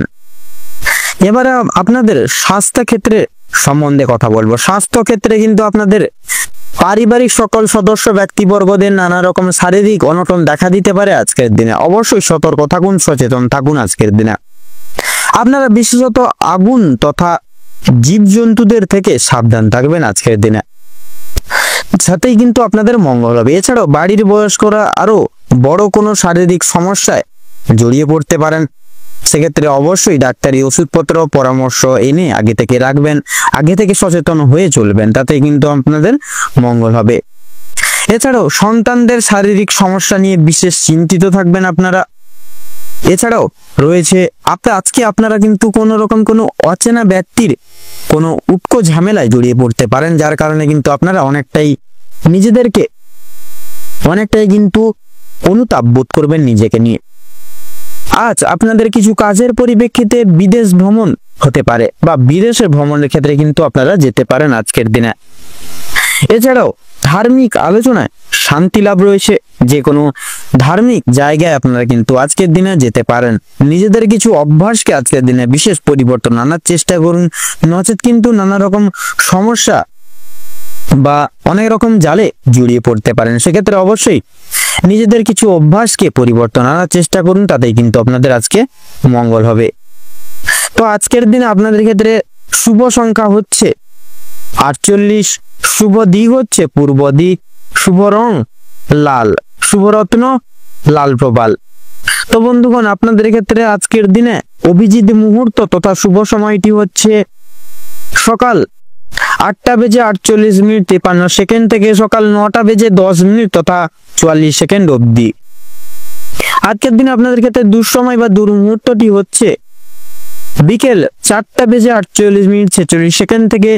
এবারে আপনাদের স্বাস্থ্য ক্ষেত্রে সম্বন্ধে কথা বলবো। স্বাস্থ্য ক্ষেত্রে কিন্তু আপনাদের পারিবারিক সকল সদস্য ব্যক্তিবর্গদের নানা রকম শারীরিক অনটন দেখা দিতে পারে আজকের দিনে। অবশ্যই সতর্ক থাকুন, সচেতন থাকুন আজকের দিনে। আপনারা বিশেষত আগুন তথা জীবজন্তুদের থেকে সাবধান থাকবেন আজকের দিনে, সাথেই কিন্তু আপনাদের মঙ্গল হবে। এছাড়াও বাড়ির বয়স্করা আরো বড় কোনো শারীরিক সমস্যায় জড়িয়ে পড়তে পারেন। সেক্ষেত্রে অবশ্যই ডাক্তারি ওষুধপত্র পরামর্শ এনে আগে থেকে রাখবেন, আগে থেকে সচেতন হয়ে চলবেন, তাতে কিন্তু আপনাদের মঙ্গল হবে। এছাড়াও সন্তানদের শারীরিক সমস্যা নিয়ে বিশেষ চিন্তিত থাকবেন আপনারা। এছাড়াও রয়েছে আজকে আপনারা কিন্তু কোনো রকম কোনো অচেনা ব্যক্তির কোনো উটকো ঝামেলায় জড়িয়ে পড়তে পারেন, যার কারণে কিন্তু আপনারা অনেকটাই নিজেদেরকে অনেকটাই কিন্তু অনুতাপ বোধ করবেন নিজেকে নিয়ে। আজ আপনাদের কিছু কাজের পরিপ্রেক্ষিতে বিদেশ ভ্রমণ হতে পারে বা বিদেশে ভ্রমণের ক্ষেত্রে কিন্তু আপনারা যেতে পারেন আজকের দিনে। এছাড়াও ধার্মিক আলোচনায় শান্তি লাভ রয়েছে। যে কোনো ধার্মিক জায়গায় আপনারা কিন্তু আজকের দিনে যেতে পারেন। নিজেদের কিছু অভ্যাসকে আজকের দিনে বিশেষ পরিবর্তন আনার চেষ্টা করুন, নচেত কিন্তু নানা রকম সমস্যা বা অনেক রকম জালে জড়িয়ে পড়তে পারেন। সেক্ষেত্রে অবশ্যই নিজেদের কিছু অভ্যাসকে পরিবর্তন আনার চেষ্টা করুন, তাতেই কিন্তু আপনাদের আজকে মঙ্গল হবে। তো আজকের দিনে আপনাদের ক্ষেত্রে শুভ সংখ্যা হচ্ছে 48, শুভ দিক হচ্ছে পূর্ব দিক, শুভ রং লাল, শুভ রত্ন লাল প্রবাল। তো বন্ধুগণ, আপনাদের ক্ষেত্রে আজকের দিনে অভিজিৎ মুহূর্ত তথা শুভ সময়টি হচ্ছে সকাল 8:48:53 থেকে সকাল 9:10 তথা 44 সেকেন্ড অবধি। আজকের দিনে আপনাদের ক্ষেত্রে দুঃসময় বা দুর্মুহূর্তটি হচ্ছে বিকেল 4:48:46 থেকে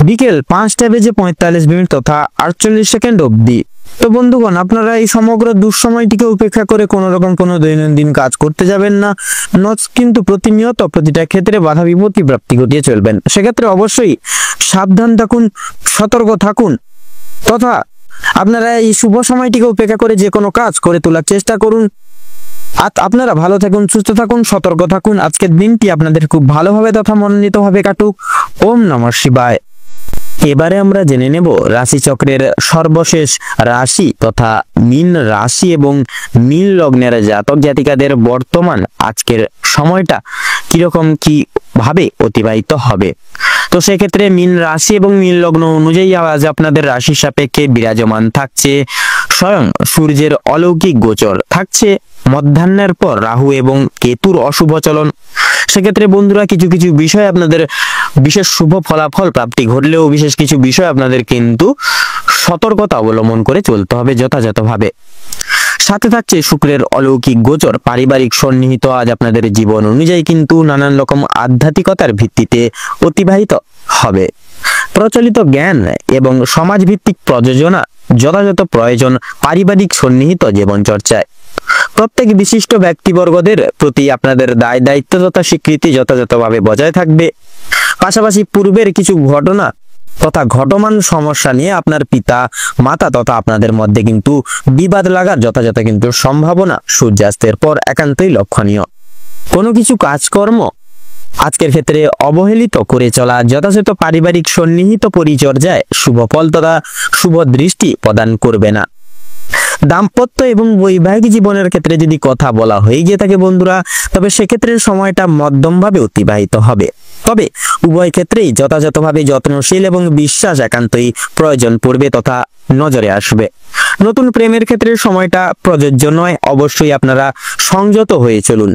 বিকেল 5:45 তথা 48 সেকেন্ড অবধি। তো বন্ধুগণ, আপনারা এই সমগ্র দুঃসময়টিকে উপেক্ষা করে কোনো রকম কোনো দৈনন্দিন কাজ করতে যাবেন না, কিন্তু প্রতিনিয়ত প্রতিটা ক্ষেত্রে বাধা বিপত্তি প্রাপ্তি ঘটিয়ে চলবেন। সেক্ষেত্রে অবশ্যই সাবধান থাকুন, সতর্ক থাকুন, তথা আপনারা এই শুভ সময়টিকে উপেক্ষা করে যে কোনো কাজ করে তোলার চেষ্টা করুন। আপনারা ভালো থাকুন, সুস্থ থাকুন, সতর্ক থাকুন। আজকের দিনটি আপনাদের খুব ভালোভাবে তথা মনোনীতভাবে কাটুক। ওম নমঃ শিবায়। এবারে আমরা জেনে নেব রাশিচক্রের সর্বশেষ রাশি তথা মীন রাশি এবং মীন লগ্নের জাতক জাতিকাদের বর্তমান আজকের সময়টা কিরকম কি ভাবে অতিবাহিত হবে। তো সেক্ষেত্রে মীন রাশি এবং মীন লগ্ন অনুযায়ী আজ আপনাদের রাশির সাপেক্ষে বিরাজমান থাকছে স্বয়ং সূর্যের অলৌকিক গোচর, থাকছে মধ্যাহ্নের পর রাহু এবং কেতুর অশুভ চলন। সেক্ষেত্রে বন্ধুরা, কিছু কিছু বিষয় আপনাদের বিশেষ শুভ ফলাফল প্রাপ্তি ঘটলেও বিশেষ কিছু বিষয় আপনাদের কিন্তু সতর্কতা অবলম্বন করে চলতে হবে যথাযথভাবে। সাথে থাকছে শুক্রের অলৌকিক গোচর, পারিবারিক সন্নিহিত আজ আপনাদের জীবন অনুযায়ী কিন্তু নানান রকম আধ্যাত্মিকতার ভিত্তিতে অতিবাহিত হবে। প্রচলিত জ্ঞান এবং সমাজভিত্তিক প্রযোজনা যথাযথ প্রয়োজন পারিবারিক সন্নিহিত জীবন চর্চায়। প্রত্যেক বিশিষ্ট ব্যক্তিবর্গদের প্রতি আপনাদের দায় দায়িত্ব তথা স্বীকৃতি যথাযথভাবে বজায় থাকবে। পাশাপাশি পূর্বের কিছু ঘটনা তথা ঘটমান সমস্যা নিয়ে আপনার পিতা মাতা তথা আপনাদের মধ্যে কিন্তু বিবাদ লাগার যথাযথ কিন্তু সম্ভাবনা সূর্যাস্তের পর একান্তই লক্ষণীয়। কোনো কিছু কাজকর্ম আজকের ক্ষেত্রে অবহেলিত করে চলা যথাযথ পারিবারিক সন্নিহিত পরিচর্যায় শুভ ফল তথা শুভ দৃষ্টি প্রদান করবে না। দাম্পত্য এবং বৈবাহিক জীবনের ক্ষেত্রে যদি কথা বলা হয়ে গিয়ে থাকে বন্ধুরা, তবে সেক্ষেত্রে সময়টা মধ্যমভাবে অতিবাহিত হবে। তবে উভয় ক্ষেত্রেই যথাযথভাবে যত্নশীল এবং বিশ্বাস একান্তই প্রয়োজন পড়বে তথা নজরে আসবে। নতুন প্রেমের ক্ষেত্রে সময়টা প্রযোজ্য নয়, অবশ্যই আপনারা সংযত হয়ে চলুন।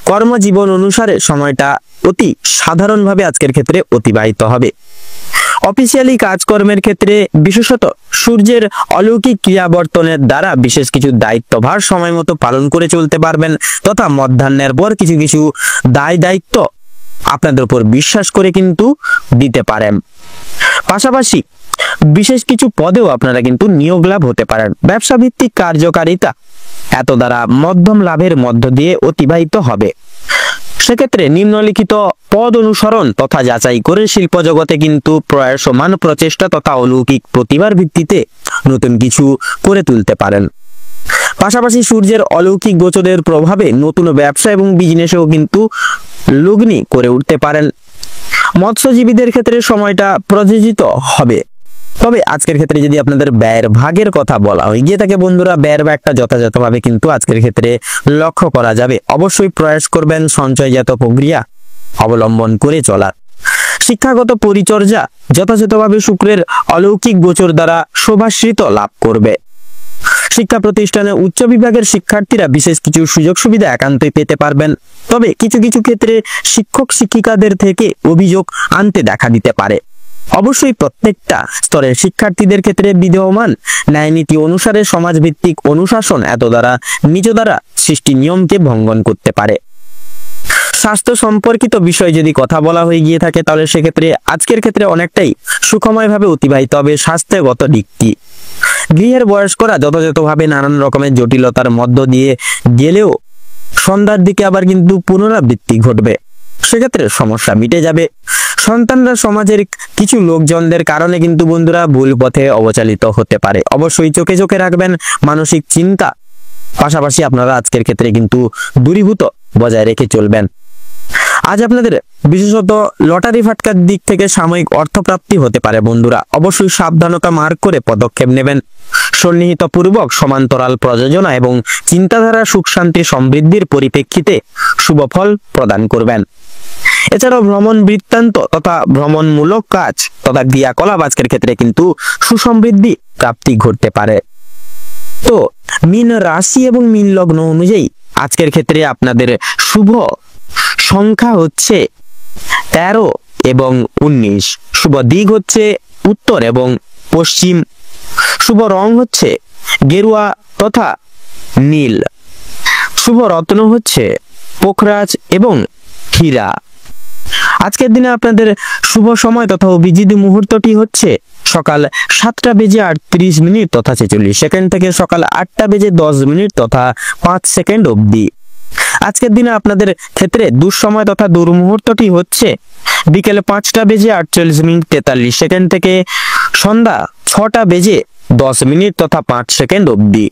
কর্মজীবন অনুসারে সময়টা অতি সাধারণভাবে আজকের ক্ষেত্রে অতিবাহিত হবে। অফিসিয়ালি কাজকর্মের ক্ষেত্রে বিশেষত সূর্যের অলৌকিক ক্রিয়াবর্তনের দ্বারা বিশেষ কিছু দায়িত্বভার সময় মতো পালন করে চলতে পারবেন তথা মধ্যাহ্নের পর কিছু কিছু দায়িত্ব আপনাদের উপর বিশ্বাস করে কিন্তু দিতে পারেন। পাশাপাশি বিশেষ কিছু পদেও আপনারা কিন্তু নিয়োগ লাভ হতে পারেন। ব্যবসা ভিত্তিক কার্যকারিতা এত দ্বারা মধ্যম লাভের মধ্য দিয়ে অতিবাহিত হবে। সেক্ষেত্রে নিম্নলিখিত পদ অনুসরণ তথা যাচাই করে শিল্প জগতে কিন্তু প্রয়াসমান প্রচেষ্টা তথা অলৌকিক প্রতিভার ভিত্তিতে নতুন কিছু করে তুলতে পারেন। পাশাপাশি সূর্যের অলৌকিক গোচরের প্রভাবে নতুন ব্যবসা এবং বিজনেসেও কিন্তু লগ্নি করে উঠতে পারেন। মৎস্যজীবীদের ক্ষেত্রে সময়টা প্রযোজিত হবে। তবে আজকের ক্ষেত্রে যদি আপনাদের ব্যয়ের ভাগের কথা বলা হয় গিয়ে থাকে বন্ধুরা, ব্যয়ের ভাগটা যথাযথভাবে কিন্তু আজকের ক্ষেত্রে লক্ষ্য করা যাবে। অবশ্যই প্রয়াস করবেন সঞ্চয়জাত প্রক্রিয়া অবলম্বন করে চলার। শিক্ষাগত পরিচর্যা যথাযথভাবে শুক্রের অলৌকিক গোচর দ্বারা শোভাশ্রিত লাভ করবে। শিক্ষা প্রতিষ্ঠানে উচ্চ বিভাগের শিক্ষার্থীরা বিশেষ কিছু সুযোগ সুবিধা একান্তই পেতে পারবেন। তবে কিছু কিছু ক্ষেত্রে শিক্ষক শিক্ষিকাদের থেকে অভিযোগ আনতে দেখা দিতে পারে। অবশ্যই প্রত্যেকটা স্তরের শিক্ষার্থীদের ক্ষেত্রে বিদ্যমান ন্যায়নীতি অনুসারে সমাজভিত্তিক অনুশাসন এত দ্বারা নিজ দ্বারা সৃষ্টি নিয়মকে ভঙ্গন করতে পারে। স্বাস্থ্য সম্পর্কিত বিষয় যদি কথা বলা হয়ে গিয়ে থাকে তাহলে সেক্ষেত্রে আজকের ক্ষেত্রে অনেকটাই সুখময়ভাবে অতিবাহিত হবে স্বাস্থ্যগত দিকটি। গৃহের বয়স্করা যথাযথভাবে নানান রকমের জটিলতার মধ্য দিয়ে গেলেও সন্ধ্যার দিকে আবার কিন্তু পুনরাবৃত্তি ঘটবে, সেক্ষেত্রে সমস্যা মিটে যাবে। সন্তানরা সমাজের কিছু লোকজনদের কারণে কিন্তু বন্ধুরা ভুল পথে অবচালিত হতে পারে, অবশ্যই চোখে চোখে রাখবেন মানসিক চিন্তা। পাশাপাশি আপনারা আজকের ক্ষেত্রে কিন্তু দূরীভূত বজায় রেখে চলবেন। আজ আপনাদের বিশেষত লটারি ফাটকার দিক থেকে সাময়িক অর্থপ্রাপ্তি হতে পারে বন্ধুরা, অবশ্যই সাবধানতা মার্ক করে পদক্ষেপ নেবেন। সন্নিহিত পূর্বক সমান্তরাল প্রযোজনা এবং চিন্তাধারা সুখ শান্তি সমৃদ্ধির পরিপ্রেক্ষিতে শুভ ফল প্রদান করবেন। এছাড়াও ভ্রমণ বৃত্তান্ত তথা ভ্রমণমূলক কাজ তথা ক্রিয়াকলাপ আজকের ক্ষেত্রে কিন্তু সুসমৃদ্ধি প্রাপ্তি ঘটতে পারে। তো মীন রাশি এবং মীন লগ্ন অনুযায়ী আজকের ক্ষেত্রে আপনাদের শুভ সংখ্যা হচ্ছে 13 এবং 19, শুভ দিক হচ্ছে উত্তর এবং পশ্চিম, শুভ রং হচ্ছে গেরুয়া তথা নীল, শুভ রত্ন হচ্ছে পোখরাজ এবং হীরা। আজকের দিনে আপনাদের শুভ সময় তথা অভিজিৎ মুহূর্তটি হচ্ছে সকাল 7:38 তথা 46 সেকেন্ড থেকে সকাল 8:10 তথা 5 সেকেন্ড অবধি। আজকের দিনে আপনাদের ক্ষেত্রে দুঃসময় তথা দুর্মুহূর্তটি হচ্ছে বিকেল 5:48 43 সেকেন্ড থেকে সন্ধ্যা 6:10 তথা 5 সেকেন্ড অবধি।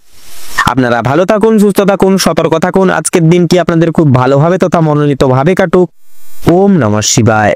আপনারা ভালো থাকুন, সুস্থ থাকুন, সতর্ক থাকুন। আজকের দিনটি আপনাদের খুব ভালোভাবে তথা মনোনীতভাবে কাটুক। ওম নমঃ শিবায়।